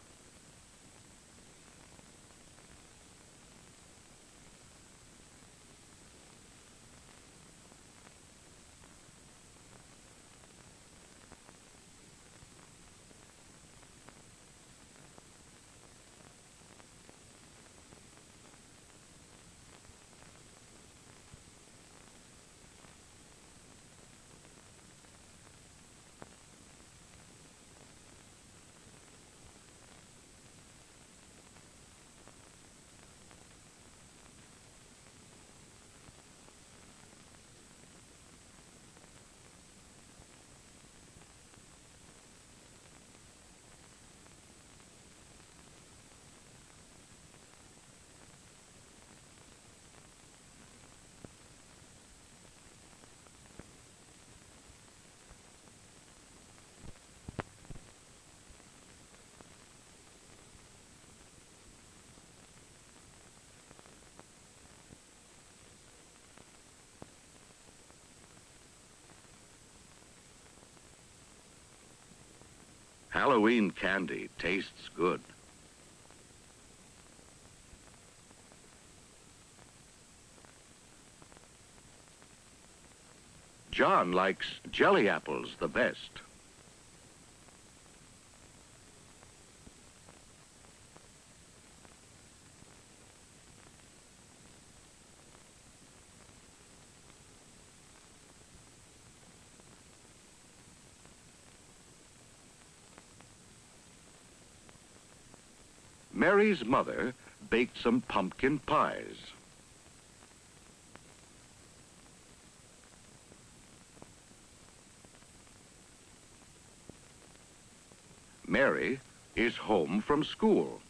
Halloween candy tastes good. John likes jelly apples the best. Mary's mother baked some pumpkin pies. Mary is home from school.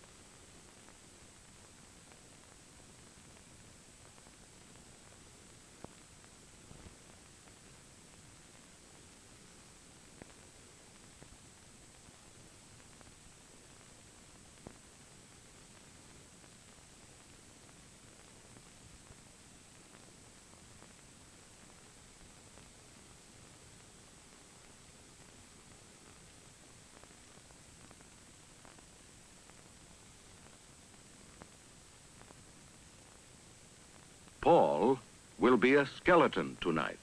Paul will be a skeleton tonight.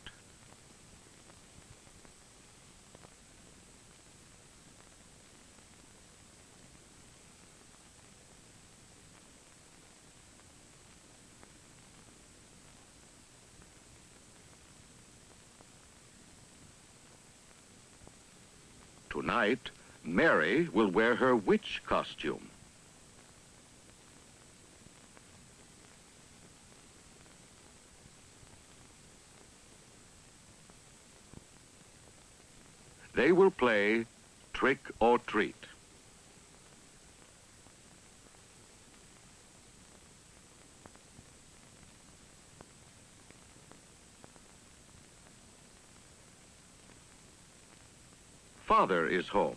Tonight, Mary will wear her witch costume. They will play trick or treat. Father is home.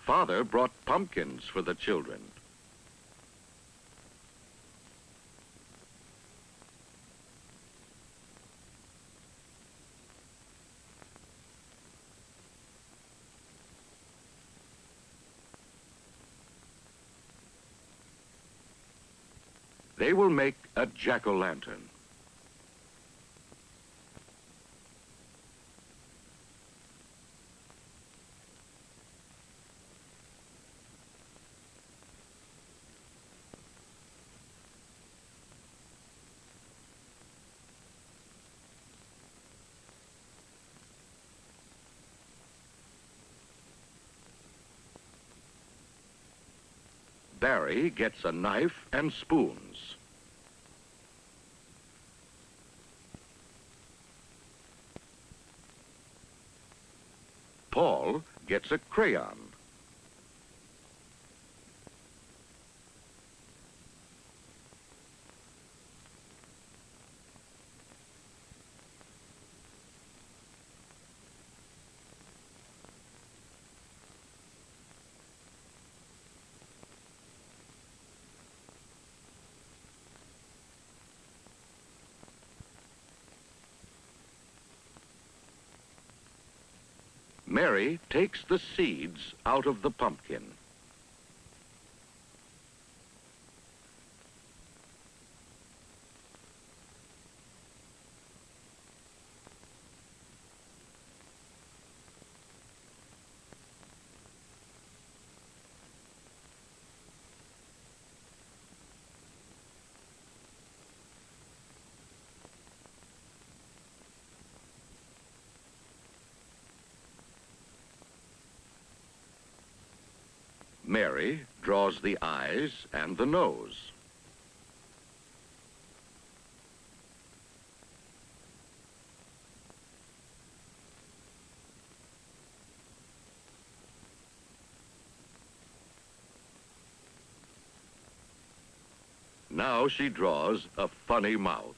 Father brought pumpkins for the children. They will make a jack-o'-lantern. Barry gets a knife and spoons. Paul gets a crayon. Mary takes the seeds out of the pumpkin. Mary draws the eyes and the nose. Now she draws a funny mouth.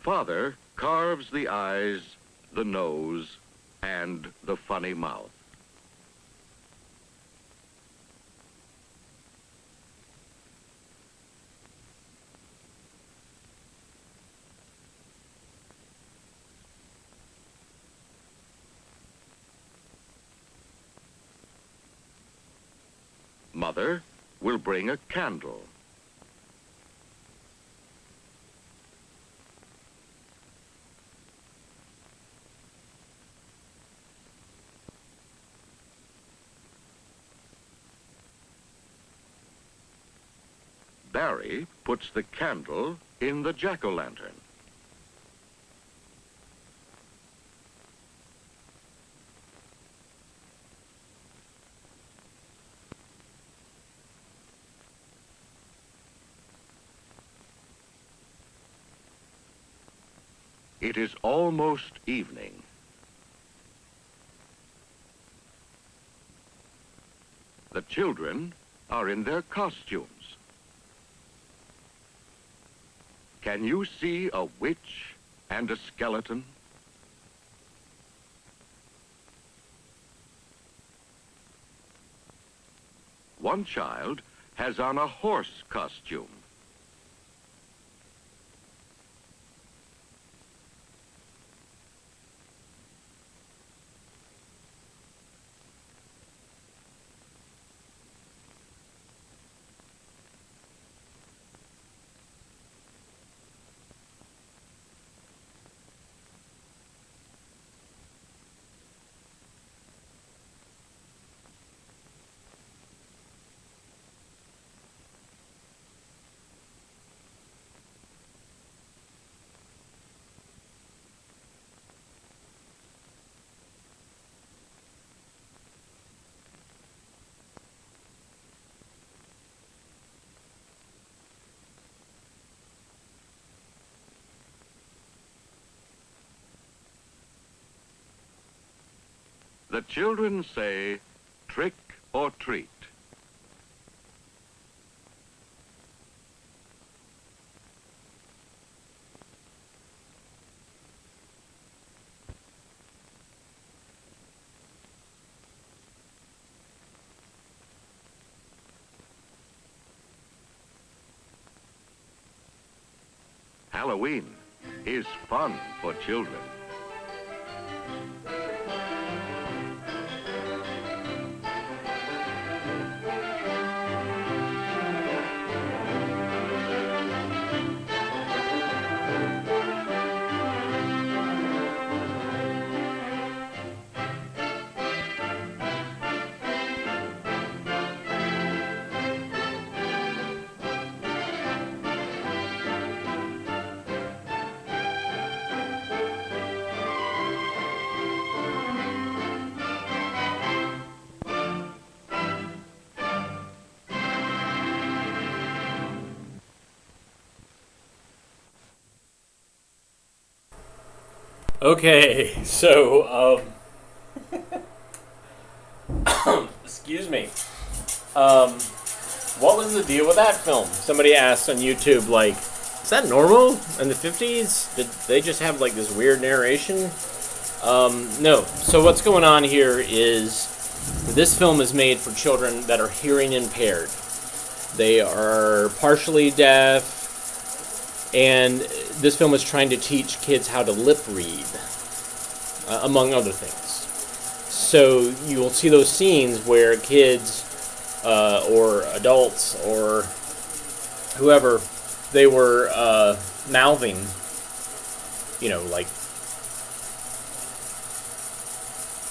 Father carves the eyes, the nose, and the funny mouth. Mother will bring a candle. Barry puts the candle in the jack-o'-lantern. It is almost evening. The children are in their costumes. Can you see a witch and a skeleton? One child has on a horse costume. The children say, trick or treat. Halloween is fun for children. Okay, so, excuse me. What was the deal with that film? Somebody asked on YouTube, like, is that normal in the 50s? Did they just have, like, this weird narration? No. So what's going on here is this film is made for children that are hearing impaired. They are partially deaf, and this film is trying to teach kids how to lip read, among other things. So you will see those scenes where kids or adults or whoever, they were mouthing, you know, like,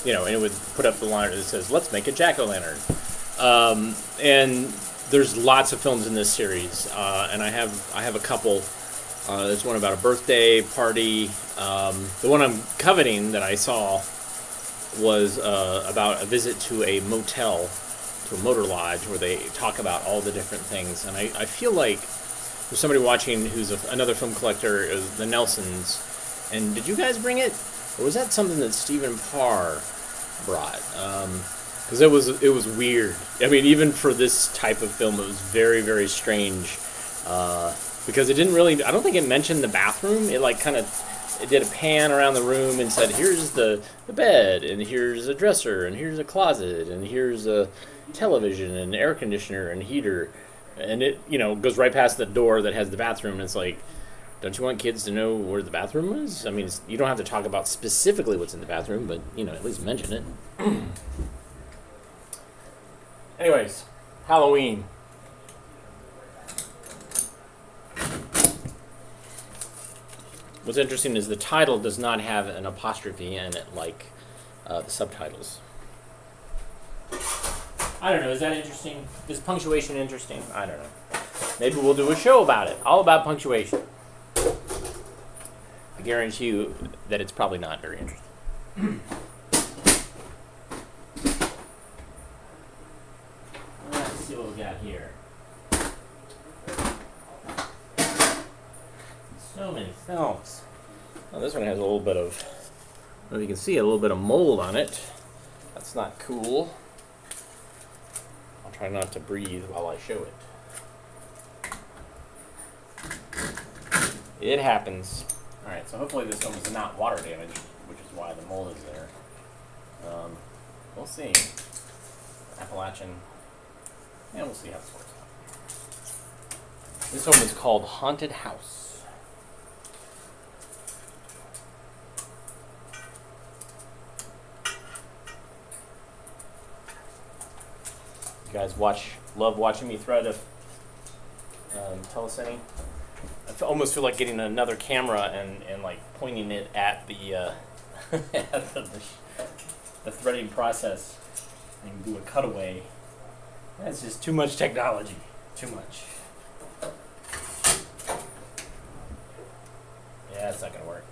you know, and it would put up the line that says, "Let's make a jack-o'-lantern." And there's lots of films in this series, and I have a couple. There's one about a birthday party. The one I'm coveting that I saw was about a visit to a motel, to a motor lodge, where they talk about all the different things. And I feel like there's somebody watching who's another film collector, the Nelsons. And did you guys bring it? Or was that something that Stephen Parr brought? Because it was weird. I mean, even for this type of film, it was very, very strange. Because it didn't really, I don't think it mentioned the bathroom. It like kind of, it did a pan around the room and said, here's the bed, and here's a dresser, and here's a closet, and here's a television, and air conditioner, and heater. And it, you know, goes right past the door that has the bathroom, and it's like, don't you want kids to know where the bathroom is? I mean, you don't have to talk about specifically what's in the bathroom, but, you know, at least mention it. Anyways, Halloween. What's interesting is the title does not have an apostrophe in it like the subtitles. I don't know, is that interesting? Is punctuation interesting? I don't know. Maybe we'll do a show about it, all about punctuation. I guarantee you that it's probably not very interesting. Let's see what we got here. So many films. Well, this one has a little bit of, well, you can see a little bit of mold on it. That's not cool. I'll try not to breathe while I show it. It happens. Alright, so hopefully this one is not water damaged, which is why the mold is there. We'll see. Appalachian. And we'll see how this works out. This one is called Haunted House. You guys love watching me thread a telecine. I almost feel like getting another camera and like pointing it at the at the threading process and do a cutaway. That's just too much technology. Too much. Yeah, it's not gonna work.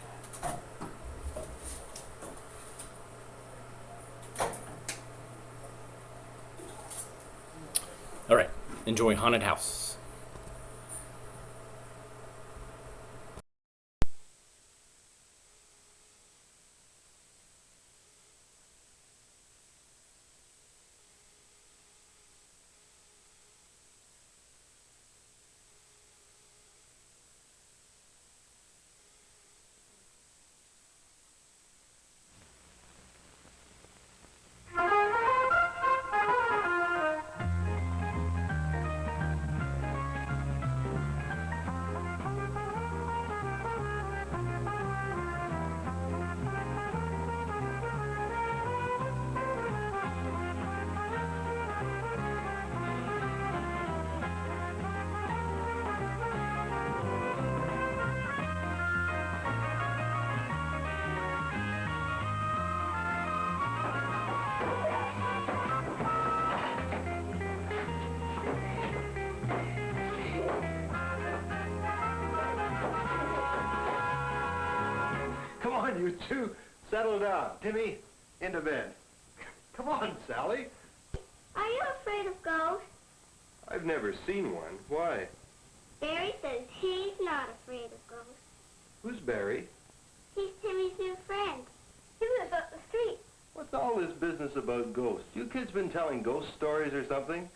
All right, enjoy Haunted House. Come on, you two. Settle down. Timmy, into bed. Come on, Sally. Are you afraid of ghosts? I've never seen one. Why? Barry says he's not afraid of ghosts. Who's Barry? He's Timmy's new friend. this about ghosts? You kids been telling ghost stories or something?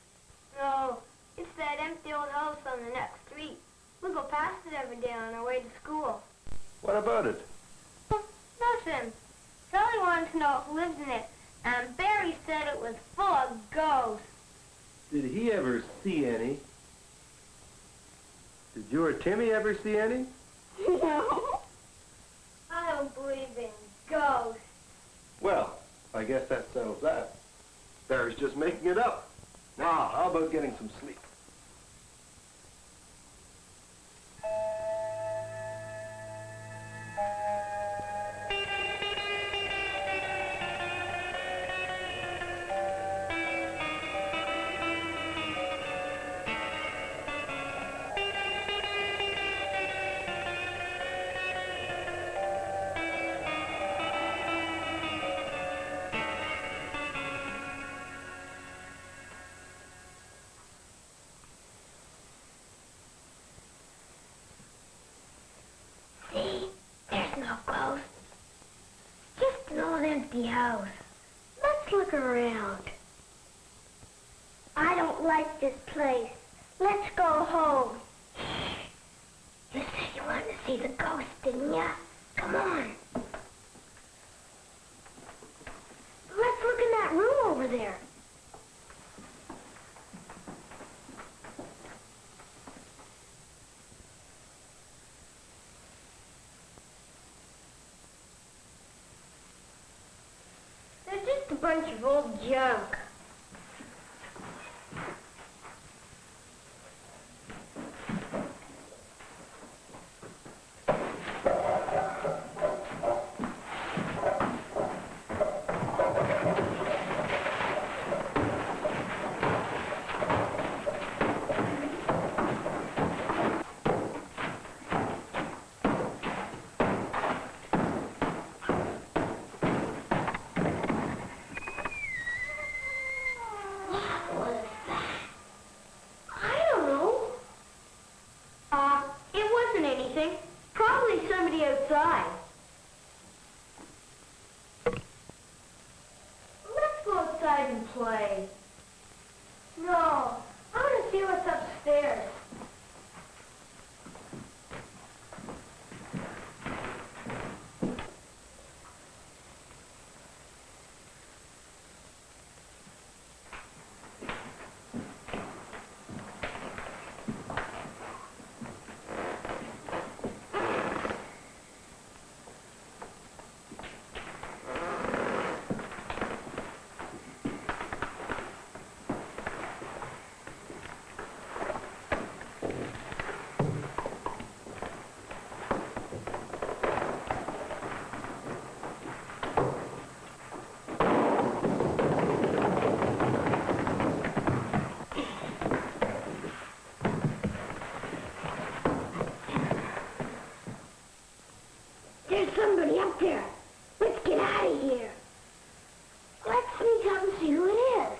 No, it's that empty old house on the next street. We go past it every day on our way to school. What about it? Nothing. Sally wanted to know who lives in it, and Barry said it was full of ghosts. Did he ever see any? Did you or Timmy ever see any? No. I don't believe in ghosts. Well, I guess that settles that. Barry's just making it up. Now, how about getting some sleep? See, there's no ghosts. Just an old empty house. Let's look around. I don't like this place. Let's go home. You said you wanted to see the ghost, didn't ya? Come on. Let's look in that room over there. They're just a bunch of old junk. Probably somebody outside. Let's go outside and play. No, I want to see what's upstairs. There's somebody up there. Let's get out of here. Let's sneak up and see who it is.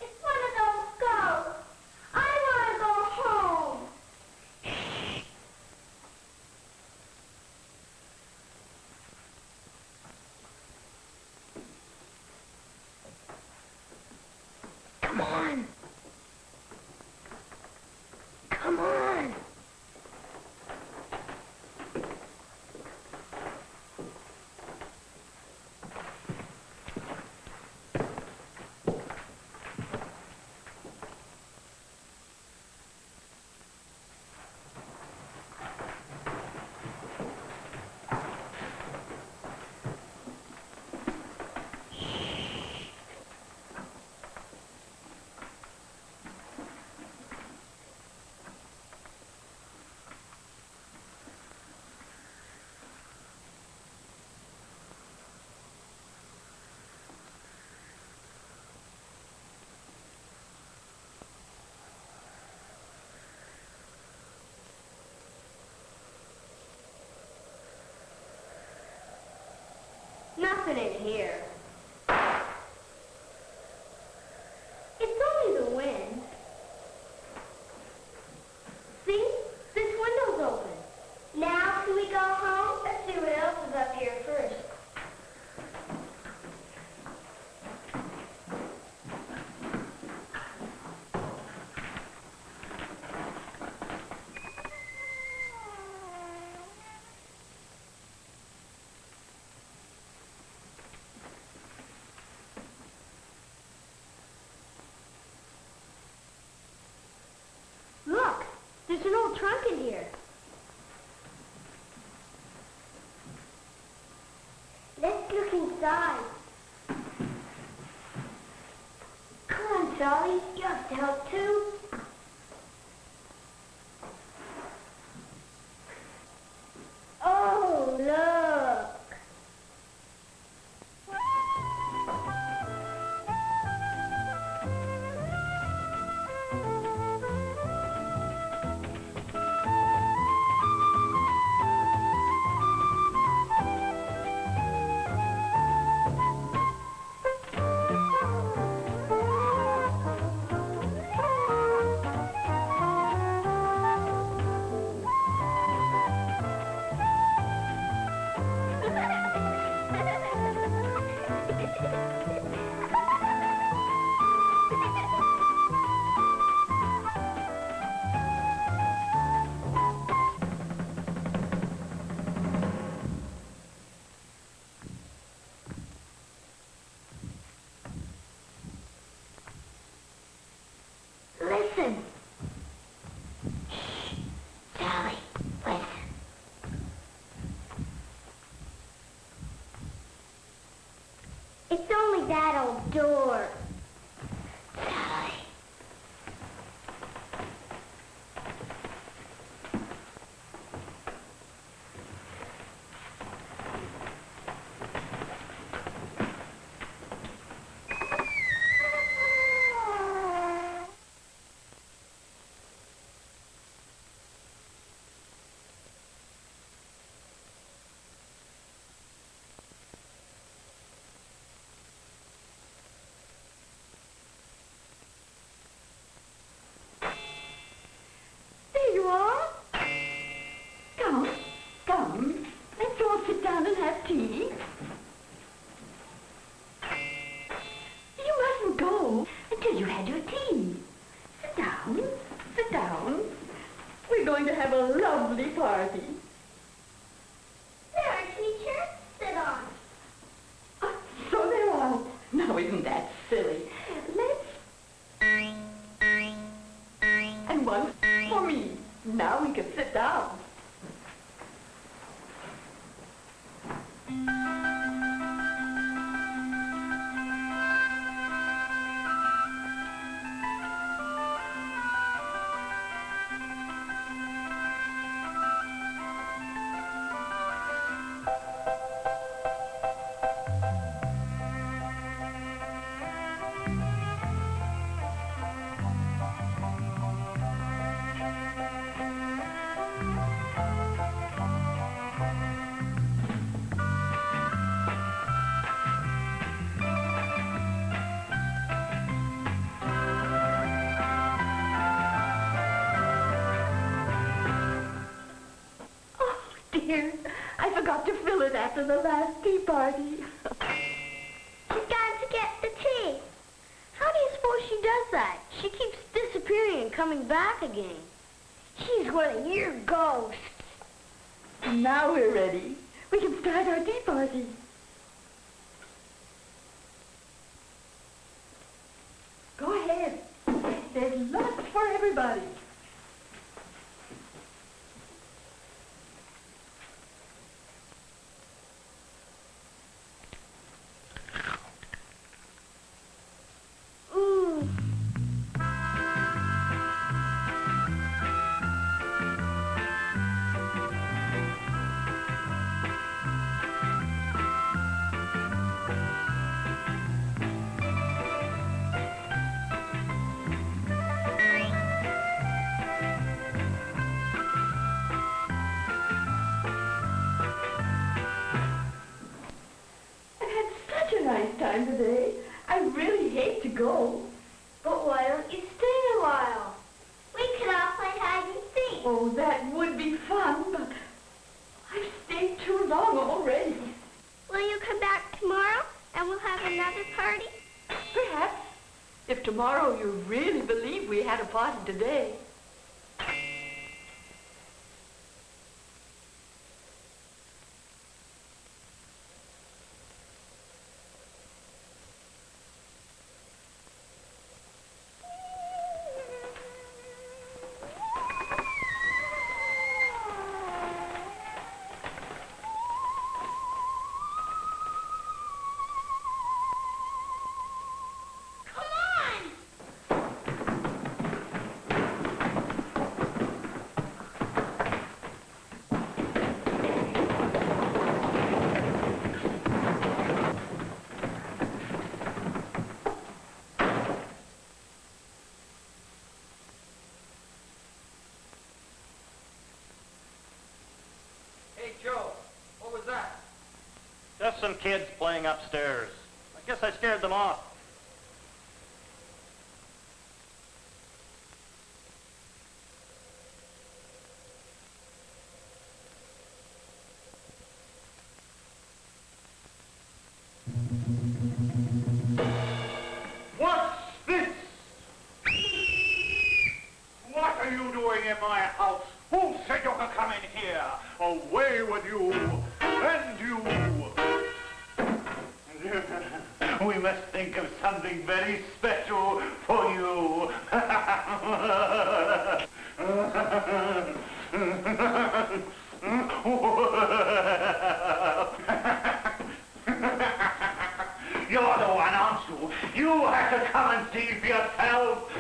It's one of those ghosts. I want to go home. Come on. Come on. Nothing in here. It's only the wind. See? This window's open. Now can we go home? Let's see what else is up here here. Let's look inside. Come on, Charlie. You have to help too. Oh, look. Listen. Shh. Sally, listen. It's only that old door. Sally. There you are. Come, come. Let's all sit down and have tea. You mustn't go until you had your tea. Sit down, sit down. We're going to have a lovely party. There are 2 chairs to sit on. So there are. Now isn't that silly? Let's... And one for me. Now we can sit down. Dear, I forgot to fill it after the last tea party. She's got to get the tea. How do you suppose she does that? She keeps disappearing and coming back again. She's one of your ghosts. Now we're ready. We can start our tea party. Go ahead. There's lots for everybody. Nice time today. I really hate to go. But why don't you stay a while? We could all play hide and seek. Oh, that would be fun, but I've stayed too long already. Will you come back tomorrow and we'll have another party? Perhaps. If tomorrow you really believe we had a party today. some kids playing upstairs. I guess I scared them off. What's this? What are you doing in my house? Who said you could come in here? Away with you, and you. We must think of something very special for you. You're the one, aren't you? You have to come and see for yourself.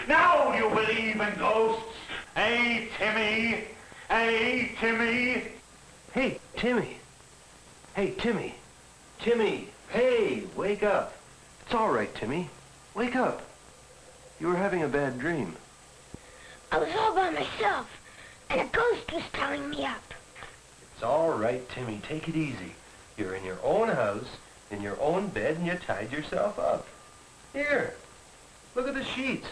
Now you believe in ghosts. Hey, Timmy. Hey, Timmy. Hey, Timmy. Hey, Timmy. Timmy. Hey, wake up. It's all right, Timmy. Wake up. You were having a bad dream. I was all by myself, and a ghost was telling me up. It's all right, Timmy. Take it easy. You're in your own house, in your own bed, and you tied yourself up. Here, look at the sheets.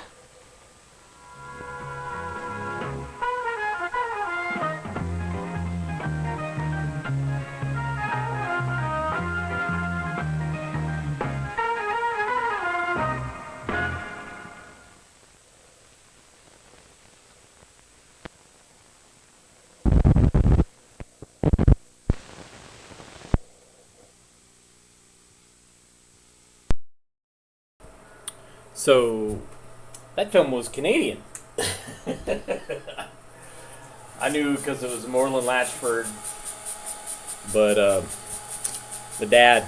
So, that film was Canadian. I knew because it was Moreland Latchford, but the dad,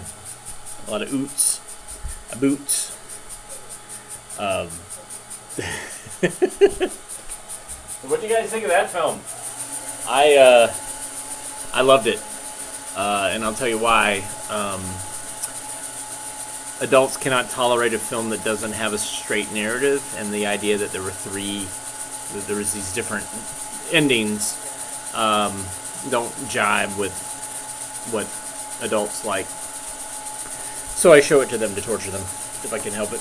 a lot of oots, a boots. What do you guys think of that film? I loved it, and I'll tell you why. Adults cannot tolerate a film that doesn't have a straight narrative, and the idea that there was these different endings don't jive with what adults like. So I show it to them to torture them, if I can help it.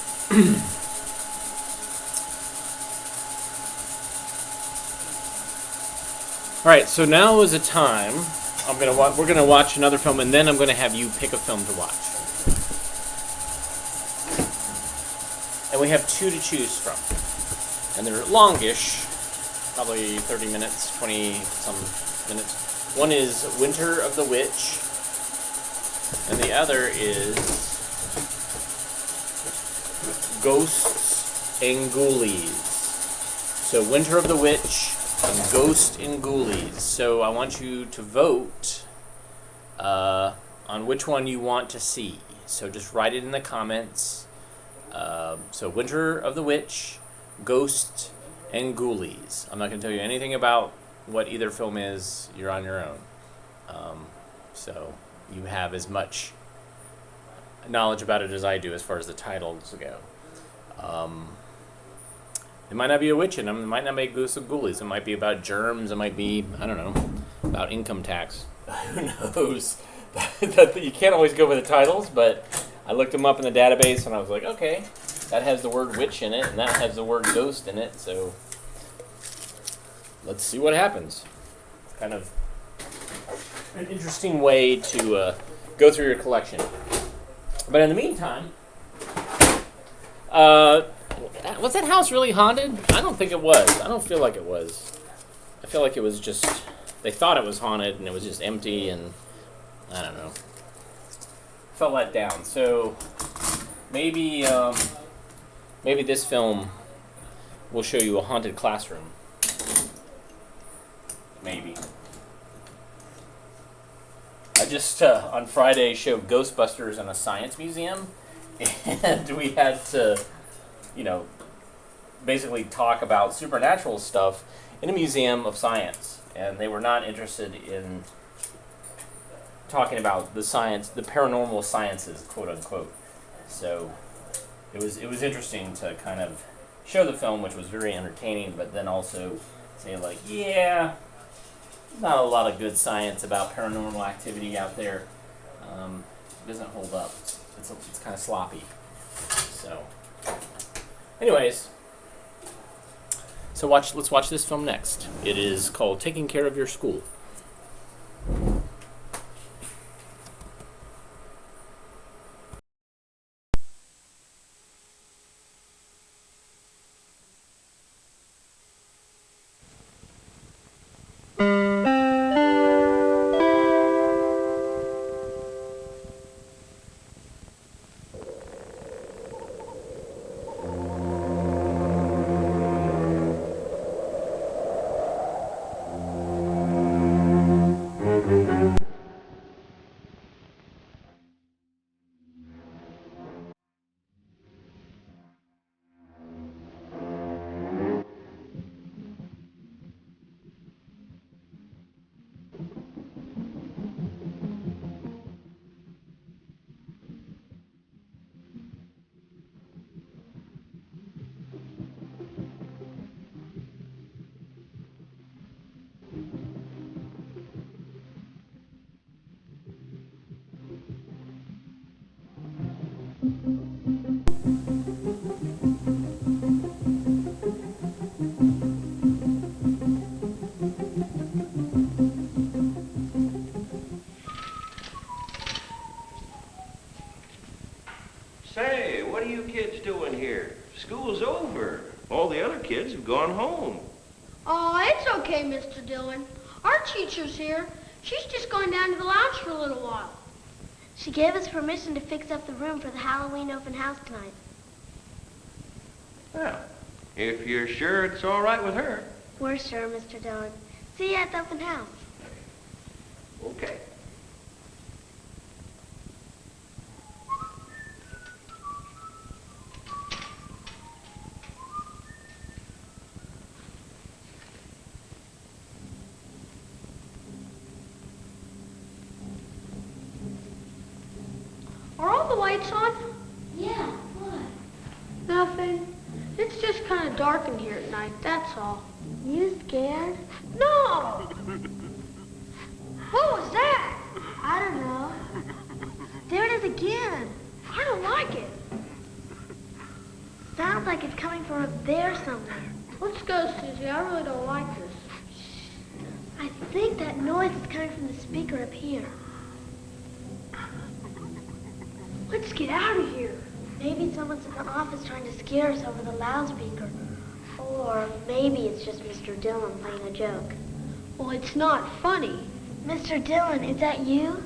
All right, so now is a time. We're gonna watch another film, and then I'm gonna have you pick a film to watch. And we have two to choose from. And they're longish, probably 30 minutes, 20-some minutes. One is Winter of the Witch, and the other is Ghosts and Ghoulies. So Winter of the Witch and Ghost and Ghoulies. So I want you to vote on which one you want to see. So just write it in the comments. So Winter of the Witch, Ghost, and Ghoulies. I'm not going to tell you anything about what either film is. You're on your own. So you have as much knowledge about it as I do as far as the titles go. It might not be a witch in them. It might not be Ghosts and Ghoulies. It might be about germs. It might be, I don't know, about income tax. Who knows? You can't always go with the titles, but I looked them up in the database, and I was like, okay, that has the word witch in it, and that has the word ghost in it, so let's see what happens. It's kind of an interesting way to go through your collection. But in the meantime, was that house really haunted? I don't think it was. I don't feel like it was. I feel like it was just, they thought it was haunted, and it was just empty, and I don't know. Felt let down. So maybe this film will show you a haunted classroom. Maybe. I just on Friday showed Ghostbusters in a science museum, and we had to, basically talk about supernatural stuff in a museum of science, and they were not interested in talking about the science, the paranormal sciences, quote unquote. So it was interesting to kind of show the film, which was very entertaining, but then also say like, yeah, not a lot of good science about paranormal activity out there. It doesn't hold up. It's kind of sloppy. So, anyways, so let's watch this film next. It is called Taking Care of Your School. Say, what are you kids doing here? School's over. All the other kids have gone home. Oh, it's okay, Mr. Dillon. Our teacher's here. She's just going down to the lounge for a little while. She gave us permission to fix up the room for the Halloween open house tonight. Well, if you're sure it's all right with her. We're sure, Mr. Dillon. See you at the open house. Okay. Are all the lights on? Yeah, what? Nothing. It's just kind of dark in here at night, that's all. You scared? No! What was that? I don't know. There it is again. I don't like it. Sounds like it's coming from up there somewhere. Let's go, Susie. I really don't like this. I think that noise is coming from the speaker up here. Let's get out of here. Maybe someone's in the office trying to scare us over the loudspeaker. Or maybe it's just Mr. Dillon playing a joke. Well, it's not funny. Mr. Dillon, is that you?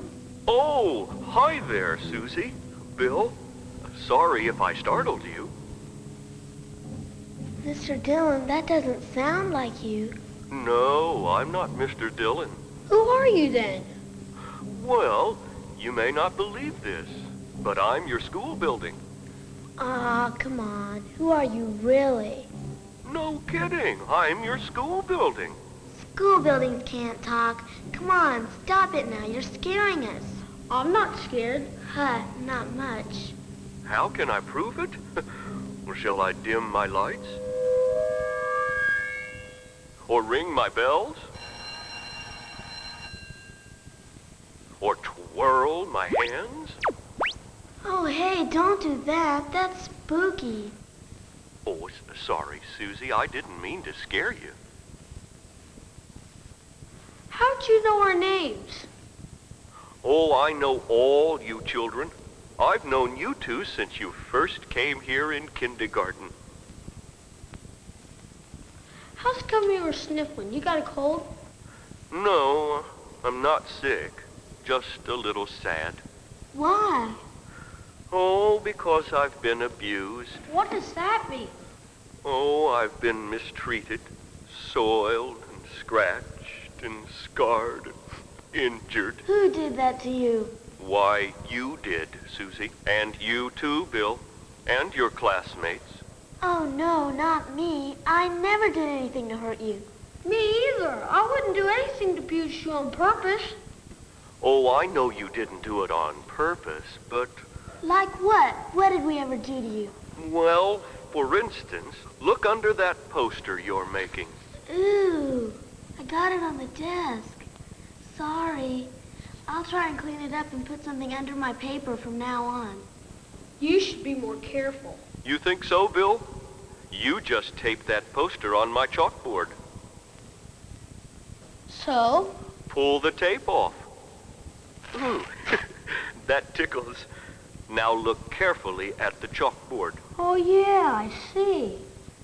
Oh, hi there, Susie. Bill, sorry if I startled you. Mr. Dillon, that doesn't sound like you. No, I'm not Mr. Dillon. Who are you then? Well, you may not believe this, but I'm your school building. Aw, come on. Who are you really? No kidding. I'm your school building. School buildings can't talk. Come on, stop it now. You're scaring us. I'm not scared. Huh, not much. How can I prove it? Or shall I dim my lights? Or ring my bells? Or twirl my hands? Oh, hey, don't do that. That's spooky. Oh, sorry, Susie. I didn't mean to scare you. How'd you know our names? Oh, I know all you children. I've known you two since you first came here in kindergarten. How's it come you were sniffling? You got a cold? No, I'm not sick. Just a little sad. Why? Oh, because I've been abused. What does that mean? Oh, I've been mistreated, soiled and scratched and scarred and injured. Who did that to you? Why, you did, Susie. And you too, Bill. And your classmates. Oh, no, not me. I never did anything to hurt you. Me either. I wouldn't do anything to abuse you on purpose. Oh, I know you didn't do it on purpose, but... Like what? What did we ever do to you? Well, for instance, look under that poster you're making. Ooh. I got it on the desk. Sorry. I'll try and clean it up and put something under my paper from now on. You should be more careful. You think so, Bill? You just taped that poster on my chalkboard. So? Pull the tape off. Ooh, that tickles. Now look carefully at the chalkboard. Oh, yeah, I see.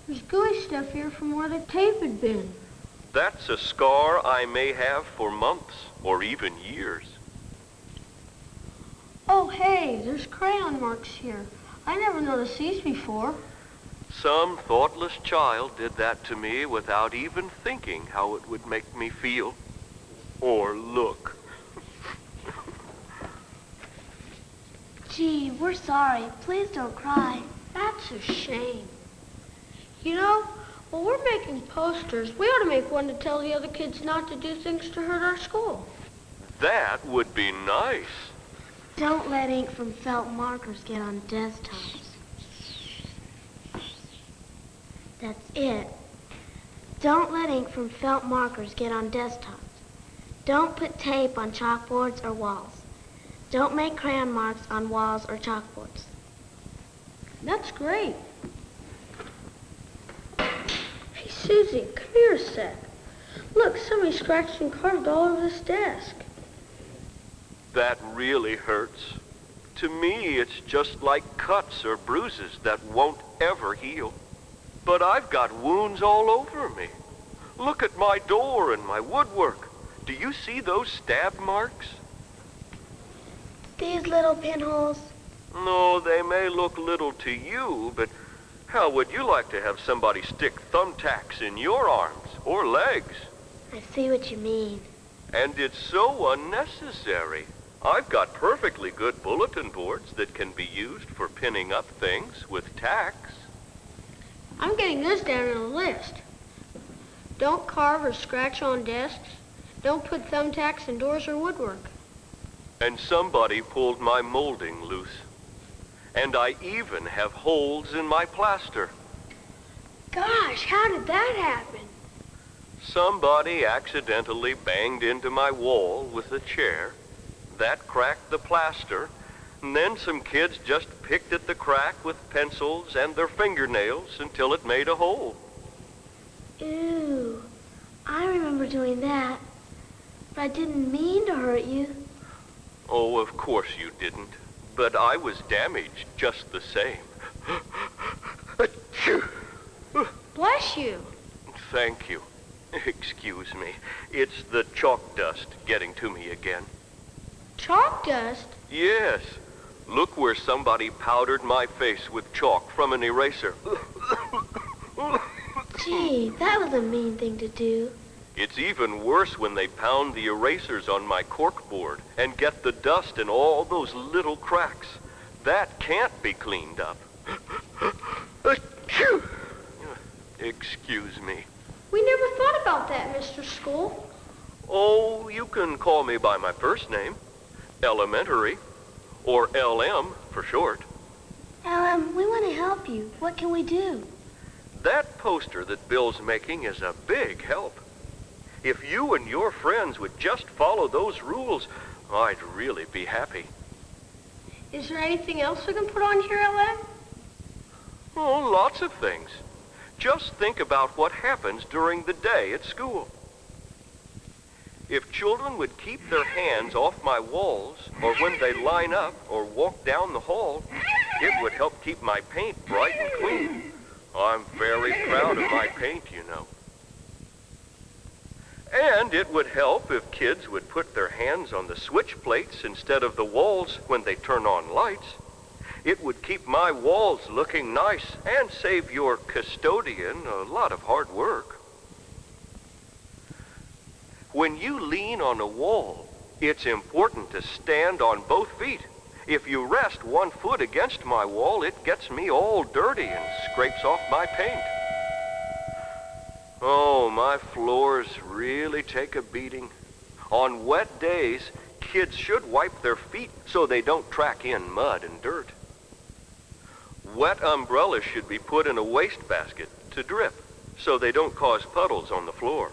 There's gooey stuff here from where the tape had been. That's a scar I may have for months or even years. Oh, hey, there's crayon marks here. I never noticed these before. Some thoughtless child did that to me without even thinking how it would make me feel or look. Gee, we're sorry. Please don't cry. That's a shame. You know, while we're making posters, we ought to make one to tell the other kids not to do things to hurt our school. That would be nice. Don't let ink from felt markers get on desktops. That's it. Don't let ink from felt markers get on desktops. Don't put tape on chalkboards or walls. Don't make crayon marks on walls or chalkboards. That's great. Hey, Susie, come here a sec. Look, somebody scratched and carved all over this desk. That really hurts. To me, it's just like cuts or bruises that won't ever heal. But I've got wounds all over me. Look at my door and my woodwork. Do you see those stab marks? These little pinholes? No, they may look little to you, but how would you like to have somebody stick thumbtacks in your arms or legs? I see what you mean. And it's so unnecessary. I've got perfectly good bulletin boards that can be used for pinning up things with tacks. I'm getting this down on a list. Don't carve or scratch on desks. Don't put thumbtacks in doors or woodwork. And somebody pulled my molding loose. And I even have holes in my plaster. Gosh, how did that happen? Somebody accidentally banged into my wall with a chair. That cracked the plaster. And then some kids just picked at the crack with pencils and their fingernails until it made a hole. Ew. I remember doing that. But I didn't mean to hurt you. Oh, of course you didn't. But I was damaged just the same. Bless you. Thank you. Excuse me. It's the chalk dust getting to me again. Chalk dust? Yes. Look where somebody powdered my face with chalk from an eraser. Gee, that was a mean thing to do. It's even worse when they pound the erasers on my corkboard and get the dust in all those little cracks. That can't be cleaned up. Excuse me. We never thought about that, Mr. School. Oh, you can call me by my first name. Elementary. Or LM for short. LM, we want to help you. What can we do? That poster that Bill's making is a big help. If you and your friends would just follow those rules, I'd really be happy. Is there anything else we can put on here, LM? Oh, lots of things. Just think about what happens during the day at school. If children would keep their hands off my walls, or when they line up or walk down the hall, it would help keep my paint bright and clean. I'm very proud of my paint, you know. And it would help if kids would put their hands on the switch plates instead of the walls when they turn on lights. It would keep my walls looking nice and save your custodian a lot of hard work. When you lean on a wall, it's important to stand on both feet. If you rest one foot against my wall, it gets me all dirty and scrapes off my paint. Oh, my floors really take a beating. On wet days, kids should wipe their feet so they don't track in mud and dirt. Wet umbrellas should be put in a wastebasket to drip so they don't cause puddles on the floor.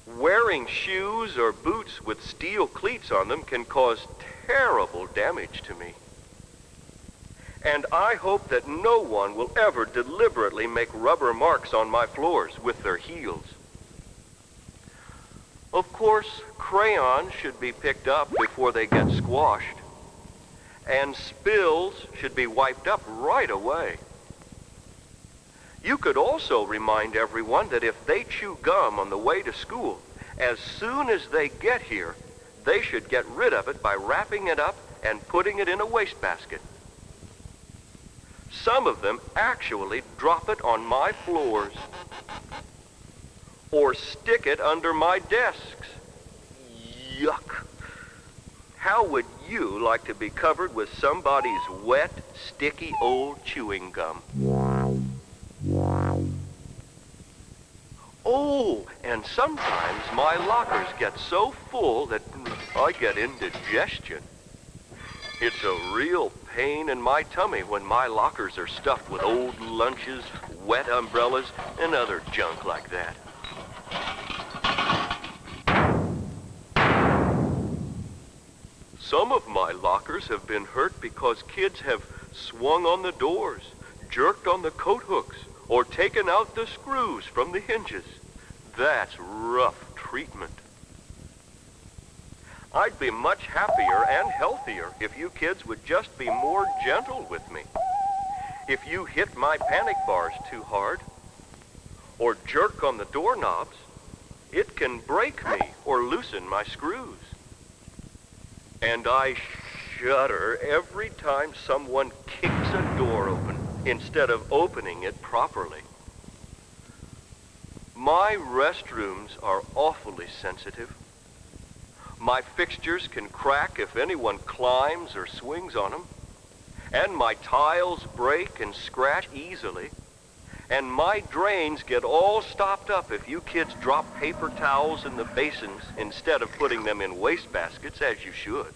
Wearing shoes or boots with steel cleats on them can cause terrible damage to me. And I hope that no one will ever deliberately make rubber marks on my floors with their heels. Of course, crayons should be picked up before they get squashed, and spills should be wiped up right away. You could also remind everyone that if they chew gum on the way to school, as soon as they get here, they should get rid of it by wrapping it up and putting it in a wastebasket. Some of them actually drop it on my floors or stick it under my desks. Yuck. How would you like to be covered with somebody's wet, sticky old chewing gum? Oh, and sometimes my lockers get so full that I get indigestion. It's a real pain in my tummy when my lockers are stuffed with old lunches, wet umbrellas, and other junk like that. Some of my lockers have been hurt because kids have swung on the doors, jerked on the coat hooks, or taken out the screws from the hinges. That's rough treatment. I'd be much happier and healthier if you kids would just be more gentle with me. If you hit my panic bars too hard, or jerk on the doorknobs, it can break me or loosen my screws. And I shudder every time someone kicks a door open instead of opening it properly. My restrooms are awfully sensitive. My fixtures can crack if anyone climbs or swings on them. And my tiles break and scratch easily. And my drains get all stopped up if you kids drop paper towels in the basins instead of putting them in wastebaskets as you should.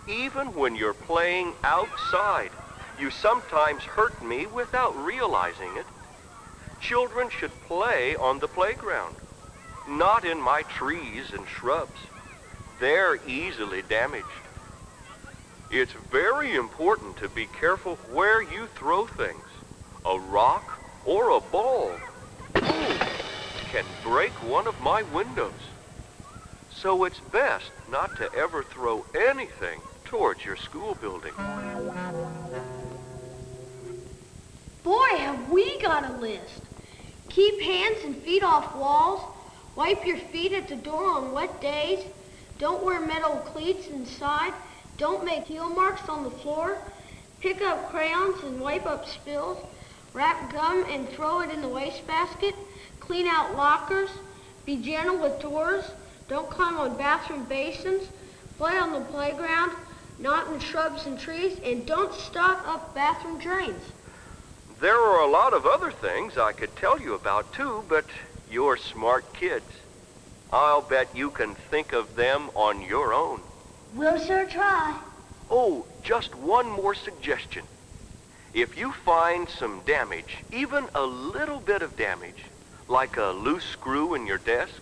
Even when you're playing outside, you sometimes hurt me without realizing it. Children should play on the playground, not in my trees and shrubs. They're easily damaged. It's very important to be careful where you throw things. A rock or a ball, ooh, can break one of my windows. So it's best not to ever throw anything towards your school building. Boy, have we got a list. Keep hands and feet off walls. Wipe your feet at the door on wet days. Don't wear metal cleats inside. Don't make heel marks on the floor. Pick up crayons and wipe up spills. Wrap gum and throw it in the wastebasket. Clean out lockers. Be gentle with doors. Don't climb on bathroom basins. Play on the playground, not in shrubs and trees. And don't stock up bathroom drains. There are a lot of other things I could tell you about too, but you're smart kids. I'll bet you can think of them on your own. We'll sure try. Oh, just one more suggestion. If you find some damage, even a little bit of damage, like a loose screw in your desk,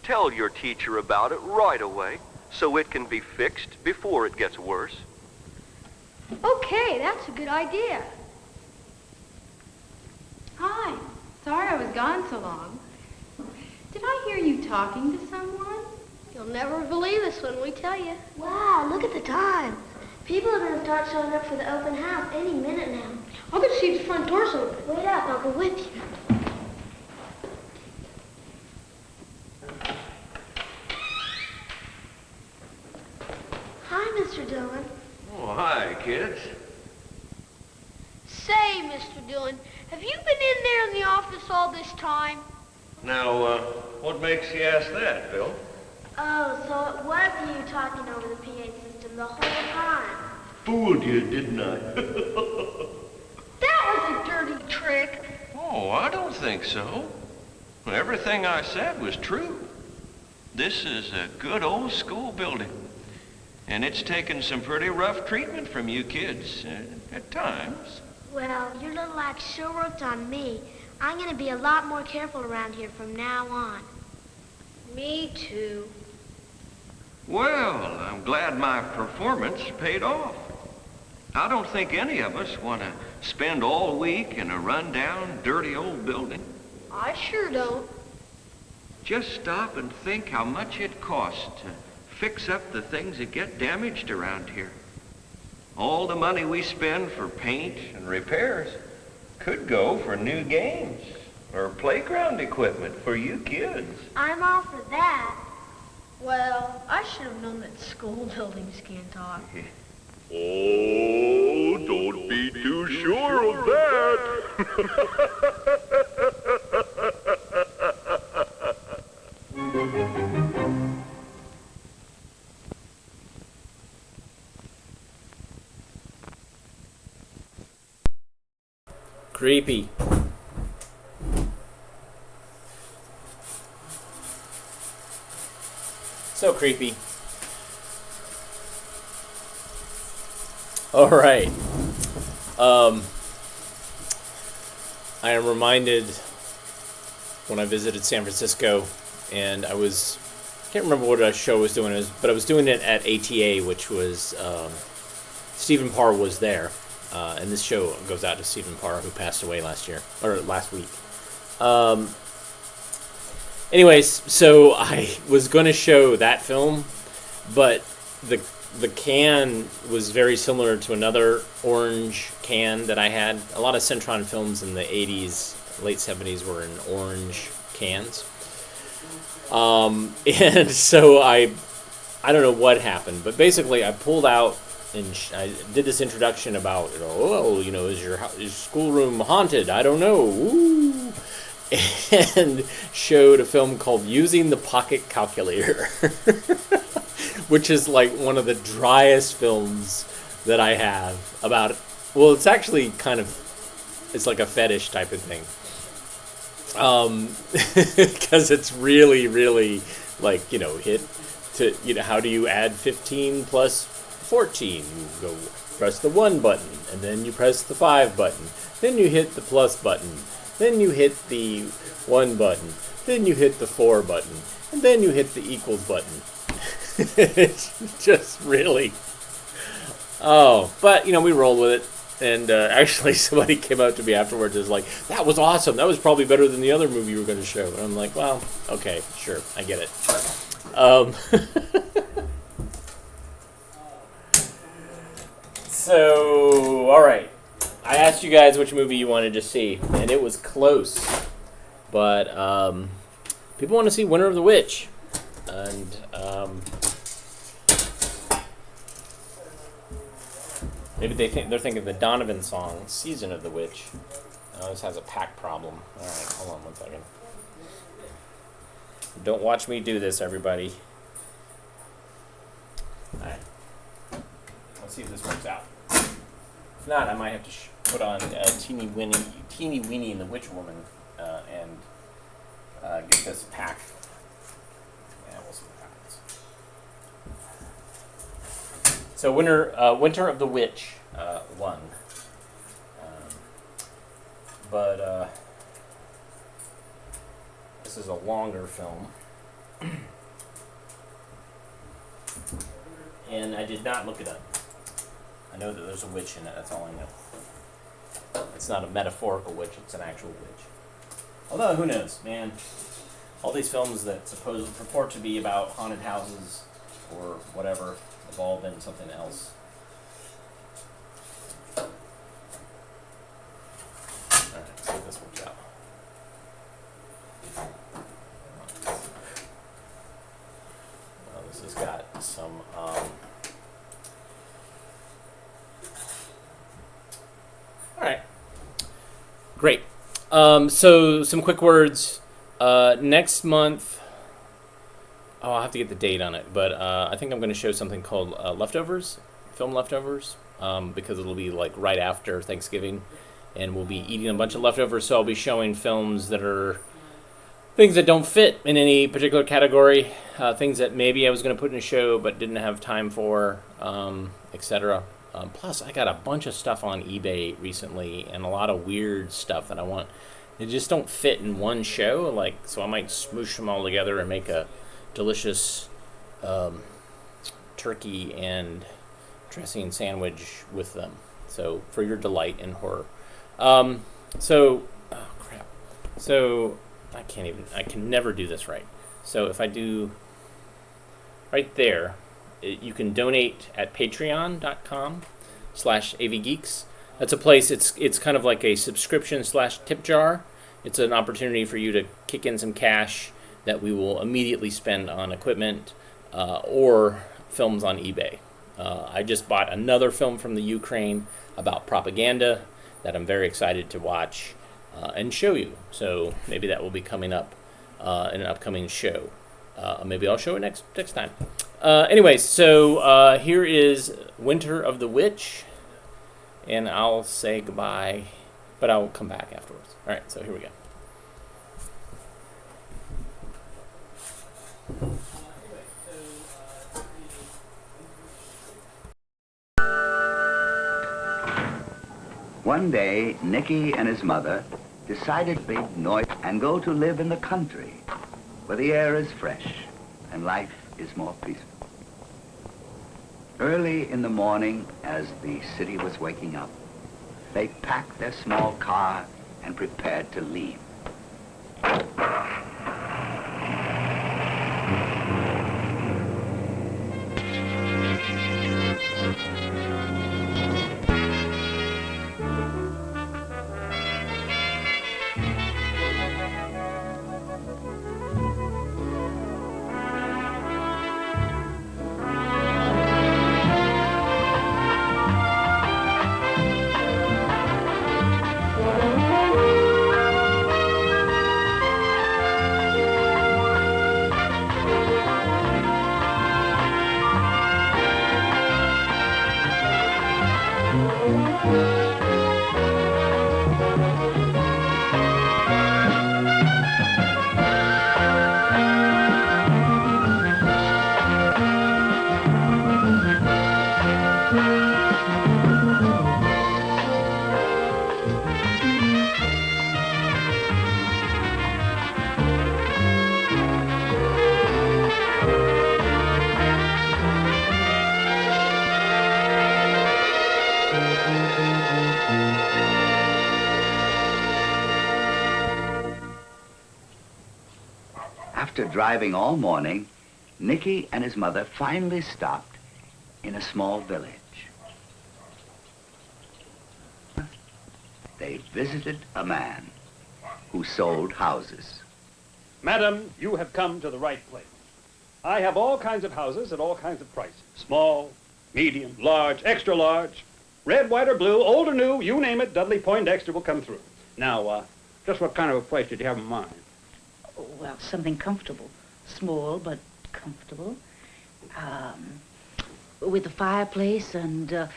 tell your teacher about it right away so it can be fixed before it gets worse. Okay, that's a good idea. Hi. Sorry I was gone so long. Did I hear you talking to someone? You'll never believe us when we tell you. Wow, look at the time. People are going to start showing up for the open house any minute now. I'll go see the front door's open. Wait up, I'll go with you. Hi, Mr. Dillon. Oh, hi, kids. Say, Mr. Dillon, have you been in there in the office all this time? Now, what makes you ask that, Bill? Oh, so it was you talking over the PA system the whole time. Fooled you, didn't I? That was a dirty trick. Oh, I don't think so. Everything I said was true. This is a good old school building. And it's taken some pretty rough treatment from you kids, at times. Well, your little act sure worked on me. I'm going to be a lot more careful around here from now on. Me too. Well, I'm glad my performance paid off. I don't think any of us want to spend all week in a run-down, dirty old building. I sure don't. Just stop and think how much it costs to fix up the things that get damaged around here. All the money we spend for paint and repairs could go for new games or playground equipment for you kids. I'm all for that. Well, I should have known that school buildings can't talk. Oh, don't be too sure of that. Creepy. So creepy. All right. I am reminded when I visited San Francisco, and I can't remember what show I was doing, but I was doing it at ATA, which was, Stephen Parr was there. And this show goes out to Stephen Parr, who passed away last week. Anyways, so I was going to show that film, but the can was very similar to another orange can that I had. A lot of Centron films in the 80s, late 70s were in orange cans. And so I don't know what happened, but basically I pulled out and I did this introduction about, is your schoolroom haunted? I don't know. Ooh. And showed a film called Using the Pocket Calculator, which is like one of the driest films that I have about, well, it's actually it's like a fetish type of thing. Because it's really, really like, how do you add 15 plus 14? You go press the 1 button, and then you press the 5 button, then you hit the plus button, then you hit the 1 button, then you hit the 4 button, and then you hit the equals button. It's just really... but, we rolled with it, and actually somebody came out to me afterwards and was like, that was awesome, that was probably better than the other movie you were going to show. And I'm like, well, okay, sure, I get it. So, alright. I asked you guys which movie you wanted to see, and it was close. But, people want to see Winter of the Witch. And, maybe they're thinking of the Donovan song, Season of the Witch. Oh, this has a pack problem. Alright, hold on one second. Don't watch me do this, everybody. Alright. Let's see if this works out. If not, I might have to put on Teeny Weeny and the Witch Woman and get this pack. Yeah, we'll see what happens. So Winter of the Witch 1. But this is a longer film. And I did not look it up. I know that there's a witch in it, that's all I know. It's not a metaphorical witch, it's an actual witch. Although, who knows, man. All these films that purport to be about haunted houses or whatever have all been something else. Alright, let's see if this works out. Well, this has got some... Alright. Great. So, some quick words. Next month... Oh, I'll have to get the date on it. But I think I'm going to show something called Leftovers. Film Leftovers. Because it'll be like right after Thanksgiving. And we'll be eating a bunch of leftovers. So I'll be showing films that are... things that don't fit in any particular category. Things that maybe I was going to put in a show but didn't have time for. Etc. Plus, I got a bunch of stuff on eBay recently and a lot of weird stuff that I want They just don't fit in one show. Like, so I might smoosh them all together and make a delicious turkey and dressing sandwich with them. So for your delight in horror. Oh crap. So I can never do this right. So if I do right there, you can donate at patreon.com/avgeeks. That's a place, it's kind of like a subscription/tip jar. It's an opportunity for you to kick in some cash that we will immediately spend on equipment or films on eBay. I just bought another film from the Ukraine about propaganda that I'm very excited to watch and show you. So maybe that will be coming up in an upcoming show. Maybe I'll show it next time. Anyways, so here is Winter of the Witch, and I'll say goodbye, but I'll come back afterwards. All right, so here we go. One day, Nicky and his mother decided to leave Noise and go to live in the country, where the air is fresh and life is more peaceful. Early in the morning, as the city was waking up, they packed their small car and prepared to leave. After driving all morning, Nicky and his mother finally stopped in a small village. They visited a man who sold houses. Madam, you have come to the right place. I have all kinds of houses at all kinds of prices. Small, medium, large, extra large, red, white, or blue, old or new, you name it, Dudley Poindexter will come through. Now, just what kind of a place did you have in mind? Well, something comfortable. Small, but comfortable. With a fireplace and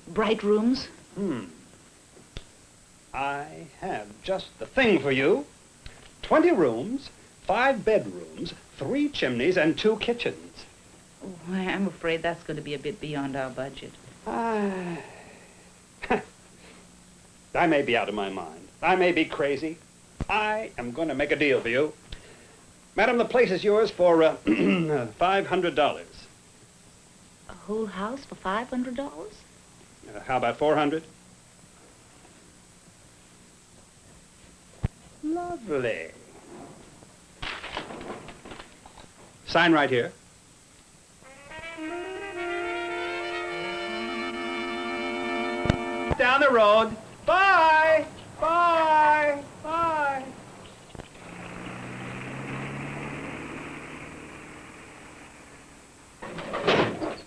bright rooms. I have just the thing for you. 20 rooms, 5 bedrooms, 3 chimneys, and 2 kitchens. Oh, I'm afraid that's going to be a bit beyond our budget. I may be out of my mind. I may be crazy. I am going to make a deal for you. Madam, the place is yours for $500. A whole house for $500? How about 400? Lovely. Sign right here. Down the road. Bye. Bye. Bye.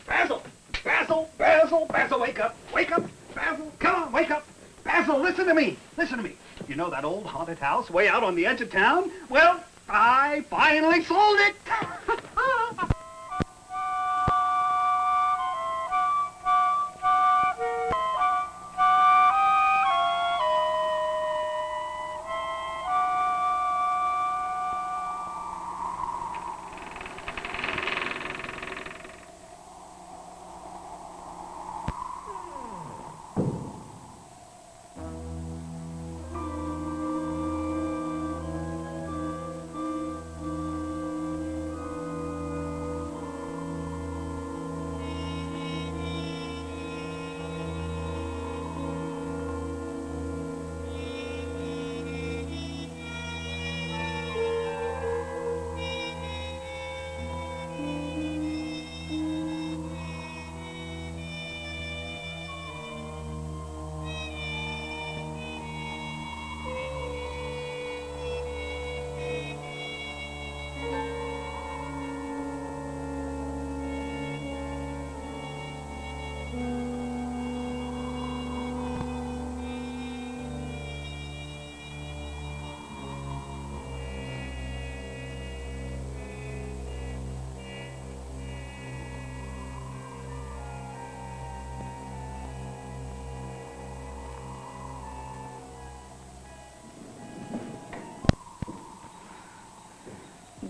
Basil! Basil! Basil! Basil, wake up! Wake up! Basil, come on, wake up! Basil, listen to me! Listen to me! You know that old haunted house way out on the edge of town? Well, I finally sold it!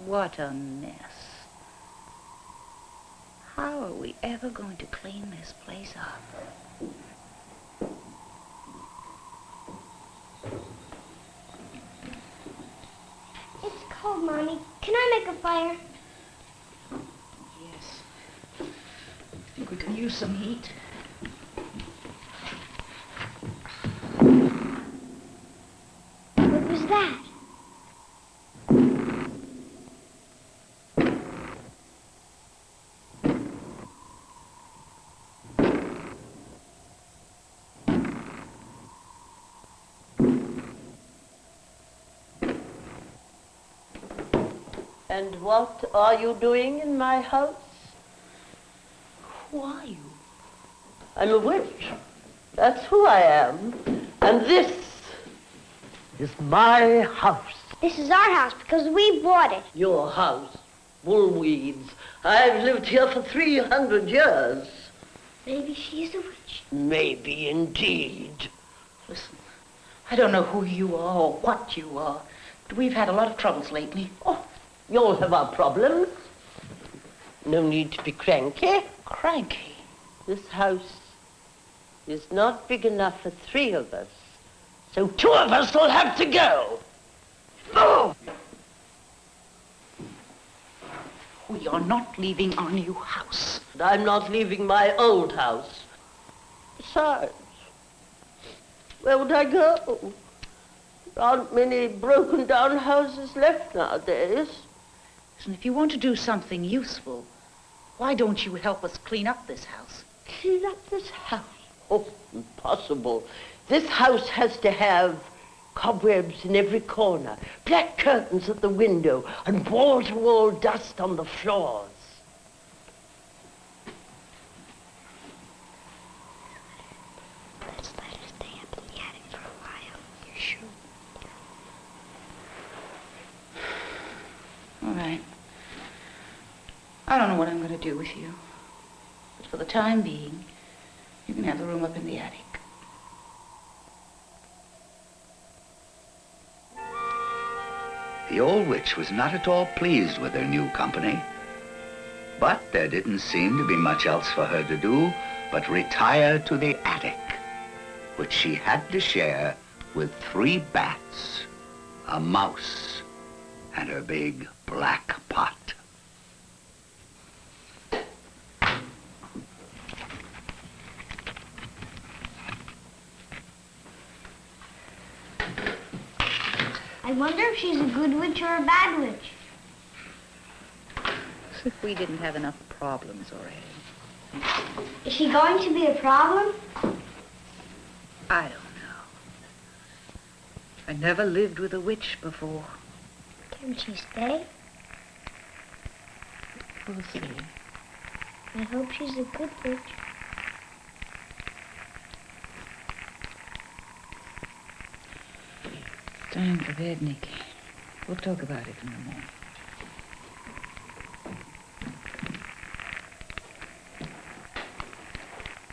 What a mess. How are we ever going to clean this place up? It's cold, Mommy. Can I make a fire? Yes. I think we could use some heat. What was that? And what are you doing in my house? Who are you? I'm a witch. That's who I am. And this is my house. This is our house because we bought it. Your house. Bullweeds. I've lived here for 300 years. Maybe she's a witch. Maybe indeed. Listen, I don't know who you are or what you are, but we've had a lot of troubles lately. Oh, you all have our problems. No need to be cranky. Cranky? This house is not big enough for 3 of us. So 2 of us will have to go. Oh! We are not leaving our new house. And I'm not leaving my old house. Besides, where would I go? There aren't many broken down houses left nowadays. Listen, if you want to do something useful, why don't you help us clean up this house? Clean up this house? Oh, impossible. This house has to have cobwebs in every corner, black curtains at the window, and wall-to-wall dust on the floors. Let's let her stay up in the attic for a while. You sure? All right. I don't know what I'm going to do with you, but for the time being, you can have the room up in the attic. The old witch was not at all pleased with her new company, but there didn't seem to be much else for her to do but retire to the attic, which she had to share with 3 bats, a mouse, and her big black pot. I wonder if she's a good witch or a bad witch. As if we didn't have enough problems already. Is she going to be a problem? I don't know. I never lived with a witch before. Can she stay? We'll see. I hope she's a good witch. Time for bed, Nicky. We'll talk about it in the morning.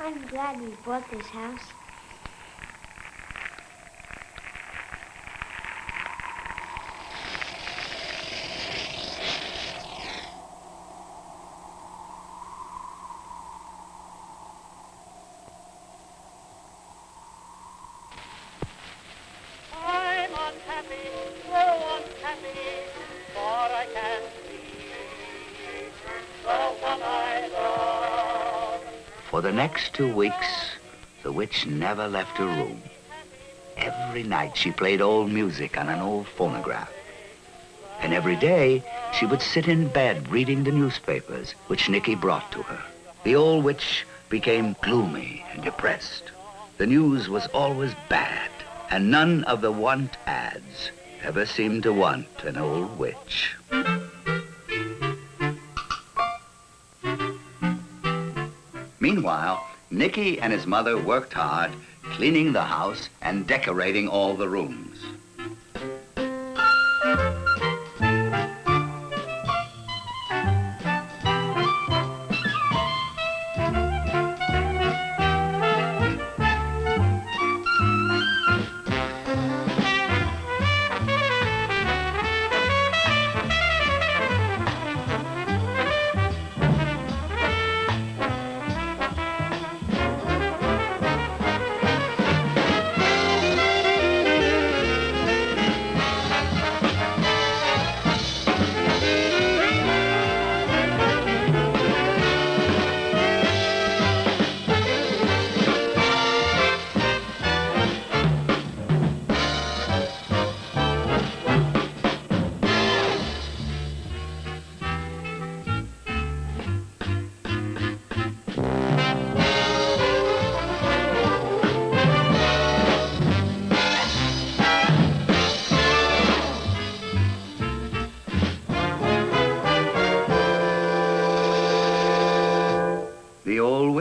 I'm glad we bought this house. I'm unhappy, so unhappy, for I can't see the one I love. For the next 2 weeks, the witch never left her room. Every night she played old music on an old phonograph. And every day she would sit in bed reading the newspapers which Nicky brought to her. The old witch became gloomy and depressed. The news was always bad, and none of the want ads ever seemed to want an old witch. Meanwhile, Nicky and his mother worked hard, cleaning the house and decorating all the rooms.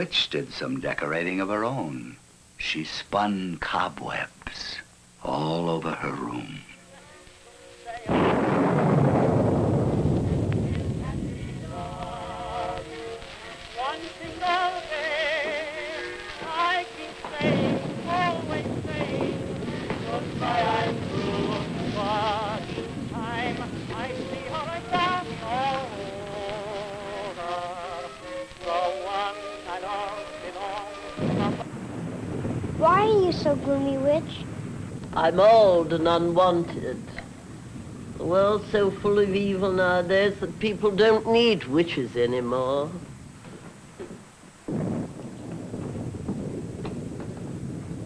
witch did some decorating of her own. She spun cobwebs all over her room. One single day, I keep saying, always saying, goodbye, I'm through. But each time I see her again, all over, the one I love belongs. Why are you so gloomy, witch? I'm old and unwanted. The world's so full of evil nowadays that people don't need witches anymore.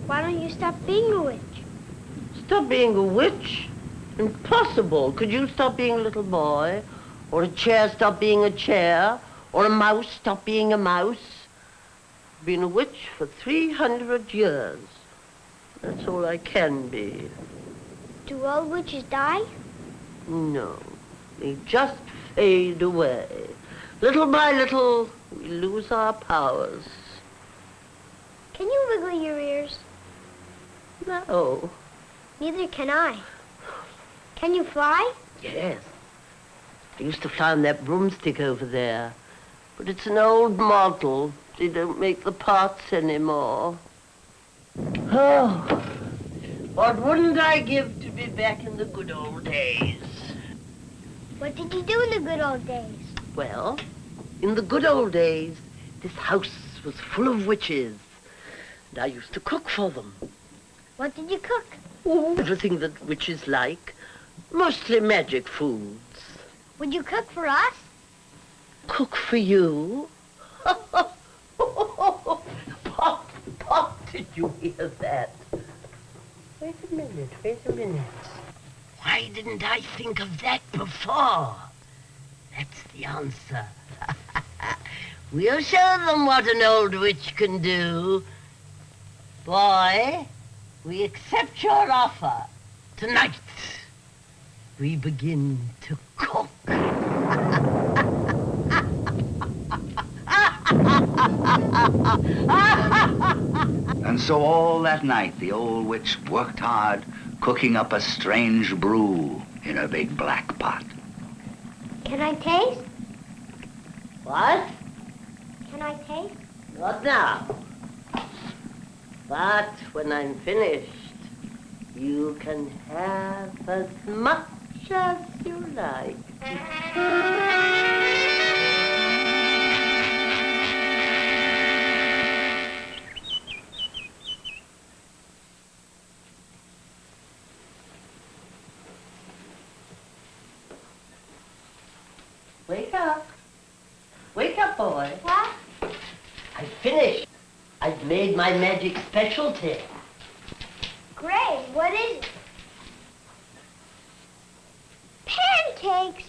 Why don't you stop being a witch? Stop being a witch? Impossible. Could you stop being a little boy? Or a chair stop being a chair? Or a mouse stop being a mouse? I've been a witch for 300 years. That's all I can be. Do all witches die? No, they just fade away. Little by little, we lose our powers. Can you wiggle your ears? No. Neither can I. Can you fly? Yes. I used to fly on that broomstick over there. But it's an old model. They don't make the parts anymore. Oh, what wouldn't I give to be back in the good old days? What did you do in the good old days? Well, in the good old days, this house was full of witches. And I used to cook for them. What did you cook? Oh, everything that witches like. Mostly magic foods. Would you cook for us? Cook for you? Pop, did you hear that? Wait a minute. Why didn't I think of that before? That's the answer. We'll show them what an old witch can do. Boy, we accept your offer. Tonight, we begin to cook. And so all that night, the old witch worked hard, cooking up a strange brew in her big black pot. Can I taste? What? Can I taste? Not now. But when I'm finished, you can have as much as you like. Wake up. Wake up, boy. What? I've finished. I've made my magic specialty. Great. What is it? Pancakes.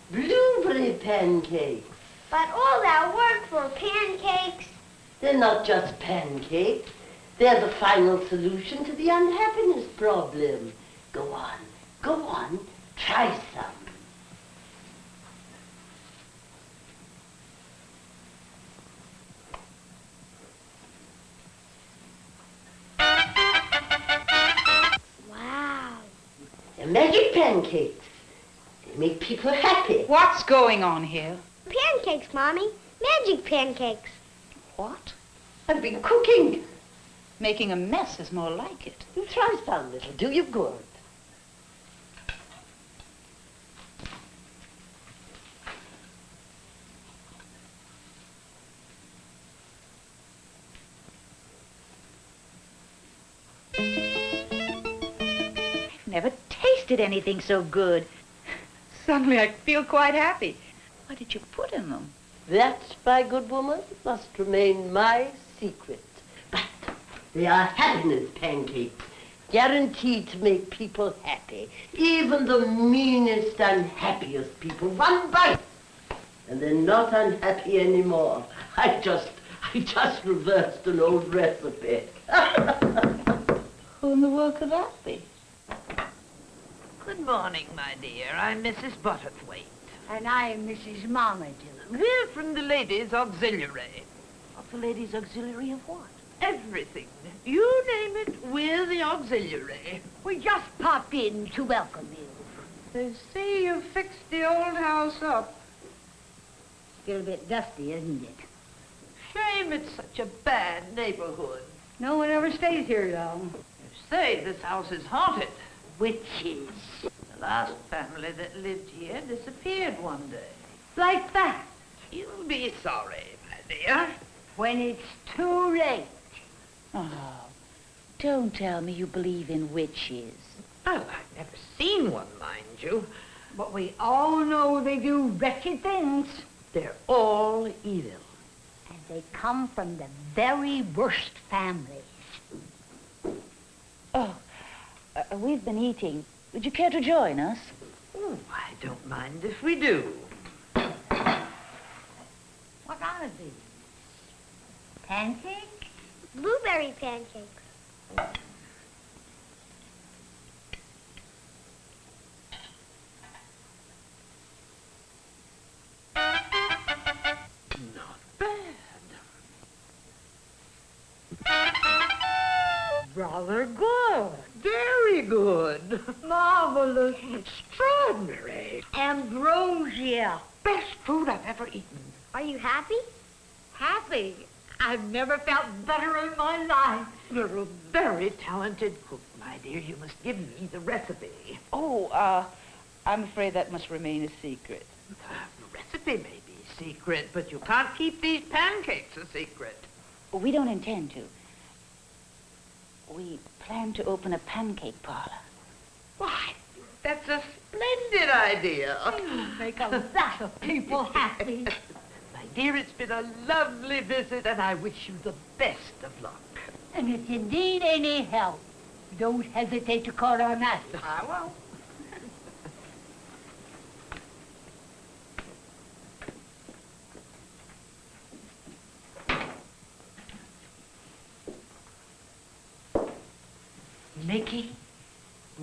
Blueberry pancakes. But all that work for pancakes. They're not just pancakes. They're the final solution to the unhappiness problem. Go on, try some. Wow. They're magic pancakes. They make people happy. What's going on here? Pancakes, Mommy. Magic pancakes. What? I've been cooking. Making a mess is more like it. You try some, it'll do you good. I've never tasted anything so good. Suddenly I feel quite happy. What did you put in them? That, my good woman, must remain my secret. But they are happiness pancakes, guaranteed to make people happy. Even the meanest, unhappiest people. One bite, and they're not unhappy anymore. I just reversed an old recipe. Who in the world could that be? Good morning, my dear. I'm Mrs. Butterthwaite. And I'm Mrs. Marmaduke. We're from the Ladies' Auxiliary. The ladies' auxiliary of what? Everything. You name it, we're the auxiliary. We just popped in to welcome you. They say you've fixed the old house up. Still a bit dusty, isn't it? Shame it's such a bad neighborhood. No one ever stays here long. You say this house is haunted. Witches. The last family that lived here disappeared one day. Like that. You'll be sorry, my dear. When it's too late. Oh, don't tell me you believe in witches. Oh, I've never seen one, mind you. But we all know they do wretched things. They're all evil. And they come from the very worst families. Oh, we've been eating. Would you care to join us? Oh, I don't mind if we do. What are these? Pancakes? Blueberry pancakes. Not bad. Rather good. Very good. Marvelous. Extraordinary. Ambrosia. Best food I've ever eaten. Are you happy? Happy. I've never felt better in my life. You're a very talented cook, my dear. You must give me the recipe. Oh, I'm afraid that must remain a secret. The recipe may be secret, but you can't keep these pancakes a secret. We don't intend to. We plan to open a pancake parlor. Why, that's a splendid idea. Make a lot of people happy. My dear, it's been a lovely visit, and I wish you the best of luck. And if you need any help, don't hesitate to call our master. I won't. Nicky,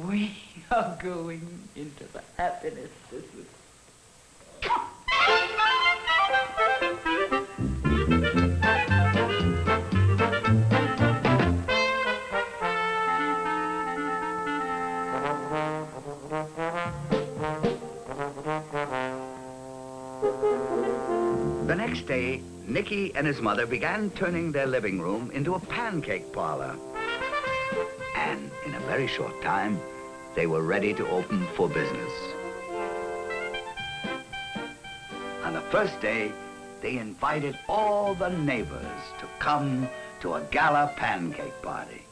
we are going into the happiness business. The next day, Nicky and his mother began turning their living room into a pancake parlor. And in a very short time, they were ready to open for business. On the first day, they invited all the neighbors to come to a gala pancake party.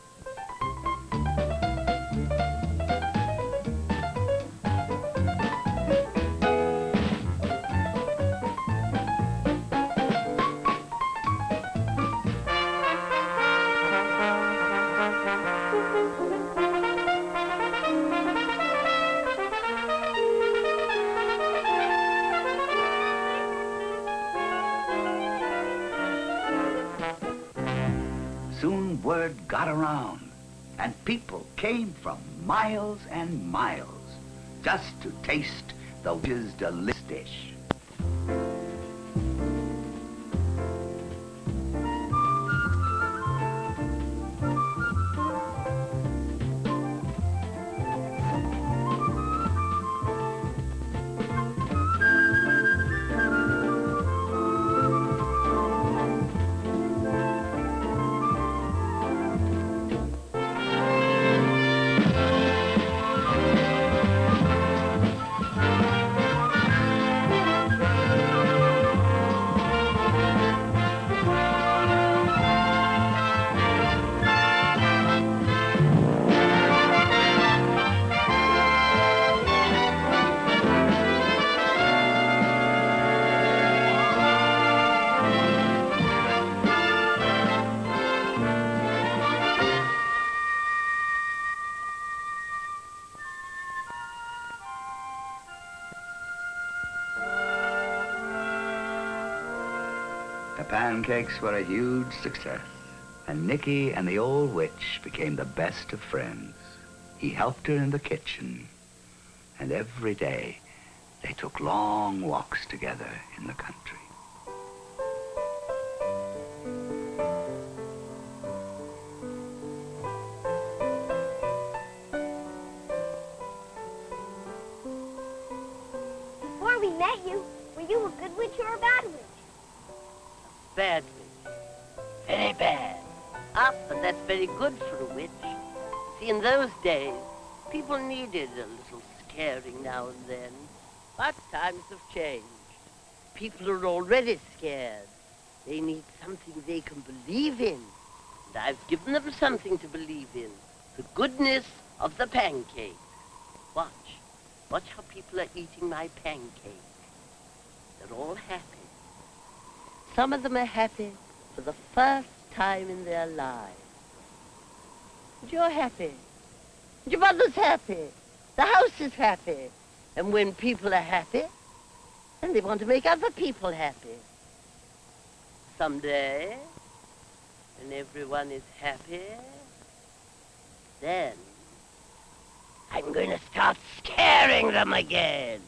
Soon word got around, and people came from miles and miles just to taste the witch's delicious dish. The pancakes were a huge success, and Nicky and the old witch became the best of friends. He helped her in the kitchen, and every day they took long walks together in the country. met you. Were you a good witch or a bad witch? Bad witch. Very bad. Ah, but that's very good for a witch. See, in those days, people needed a little scaring now and then. But times have changed. People are already scared. They need something they can believe in. And I've given them something to believe in. The goodness of the pancake. Watch. Watch how people are eating my pancake. They're all happy. Some of them are happy for the first time in their lives. And you're happy. And your mother's happy. The house is happy. And when people are happy, then they want to make other people happy. Someday, when everyone is happy, then I'm going to start scaring them again.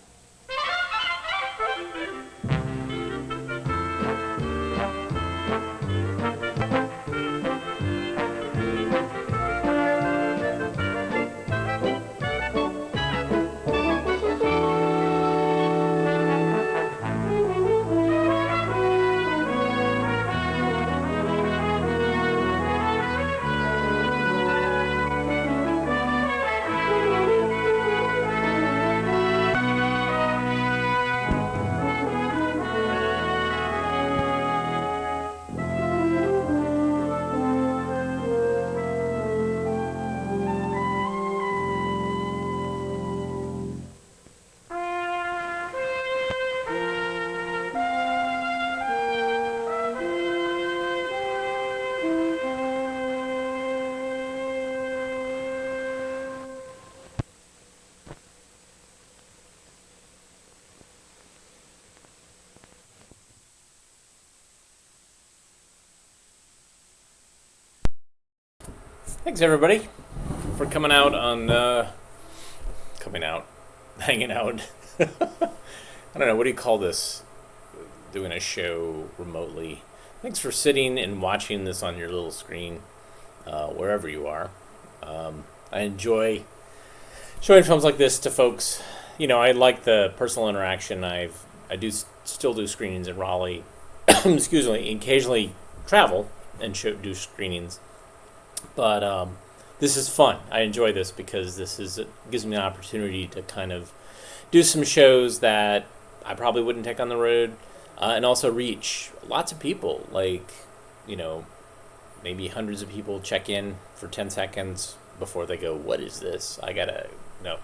Thanks everybody for coming out on hanging out. I don't know, what do you call this? Doing a show remotely. Thanks for sitting and watching this on your little screen, wherever you are. I enjoy showing films like this to folks. You know, I like the personal interaction. I still do screenings in Raleigh. Excuse me. Occasionally travel and do screenings. But this is fun. I enjoy this because it gives me an opportunity to kind of do some shows that I probably wouldn't take on the road, and also reach lots of people. Like, you know, maybe hundreds of people check in for 10 seconds before they go, "What is this? I gotta know."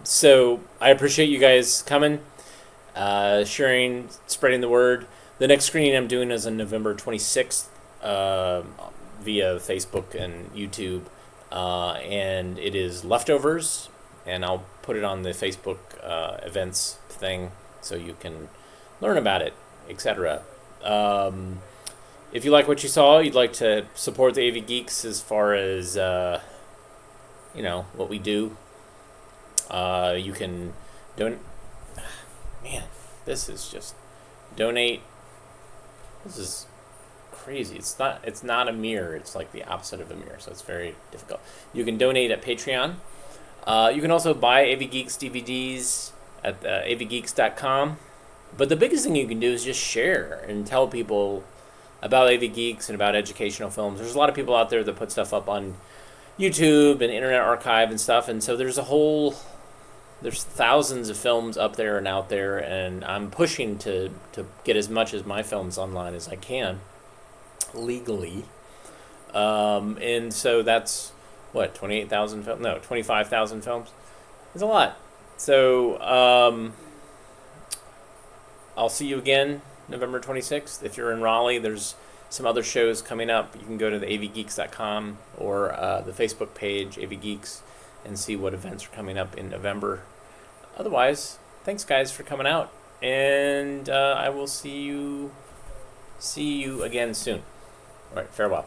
So I appreciate you guys coming, sharing, spreading the word. The next screening I'm doing is on November 26th. Via Facebook and YouTube, and it is Leftovers, and I'll put it on the Facebook events thing so you can learn about it, etc. If you like what you saw, you'd like to support the AV Geeks as far as you know what we do, you can donate. Man, this is just donate. This is crazy. It's not a mirror. It's like the opposite of a mirror, so it's very difficult. You can donate at Patreon. You can also buy AV Geeks DVDs at avgeeks.com. But the biggest thing you can do is just share and tell people about AV Geeks and about educational films. There's a lot of people out there that put stuff up on YouTube and Internet Archive and stuff, and so there's thousands of films up there and out there, and I'm pushing to get as much as my films online as I can. Legally, and so that's what 28,000 films? No, 25,000 films. It's a lot. So I'll see you again November 26th. If you're in Raleigh, there's some other shows coming up. You can go to the avgeeks.com or the Facebook page AV Geeks and see what events are coming up in November. Otherwise, thanks guys for coming out, and I will see you again soon. All right, farewell.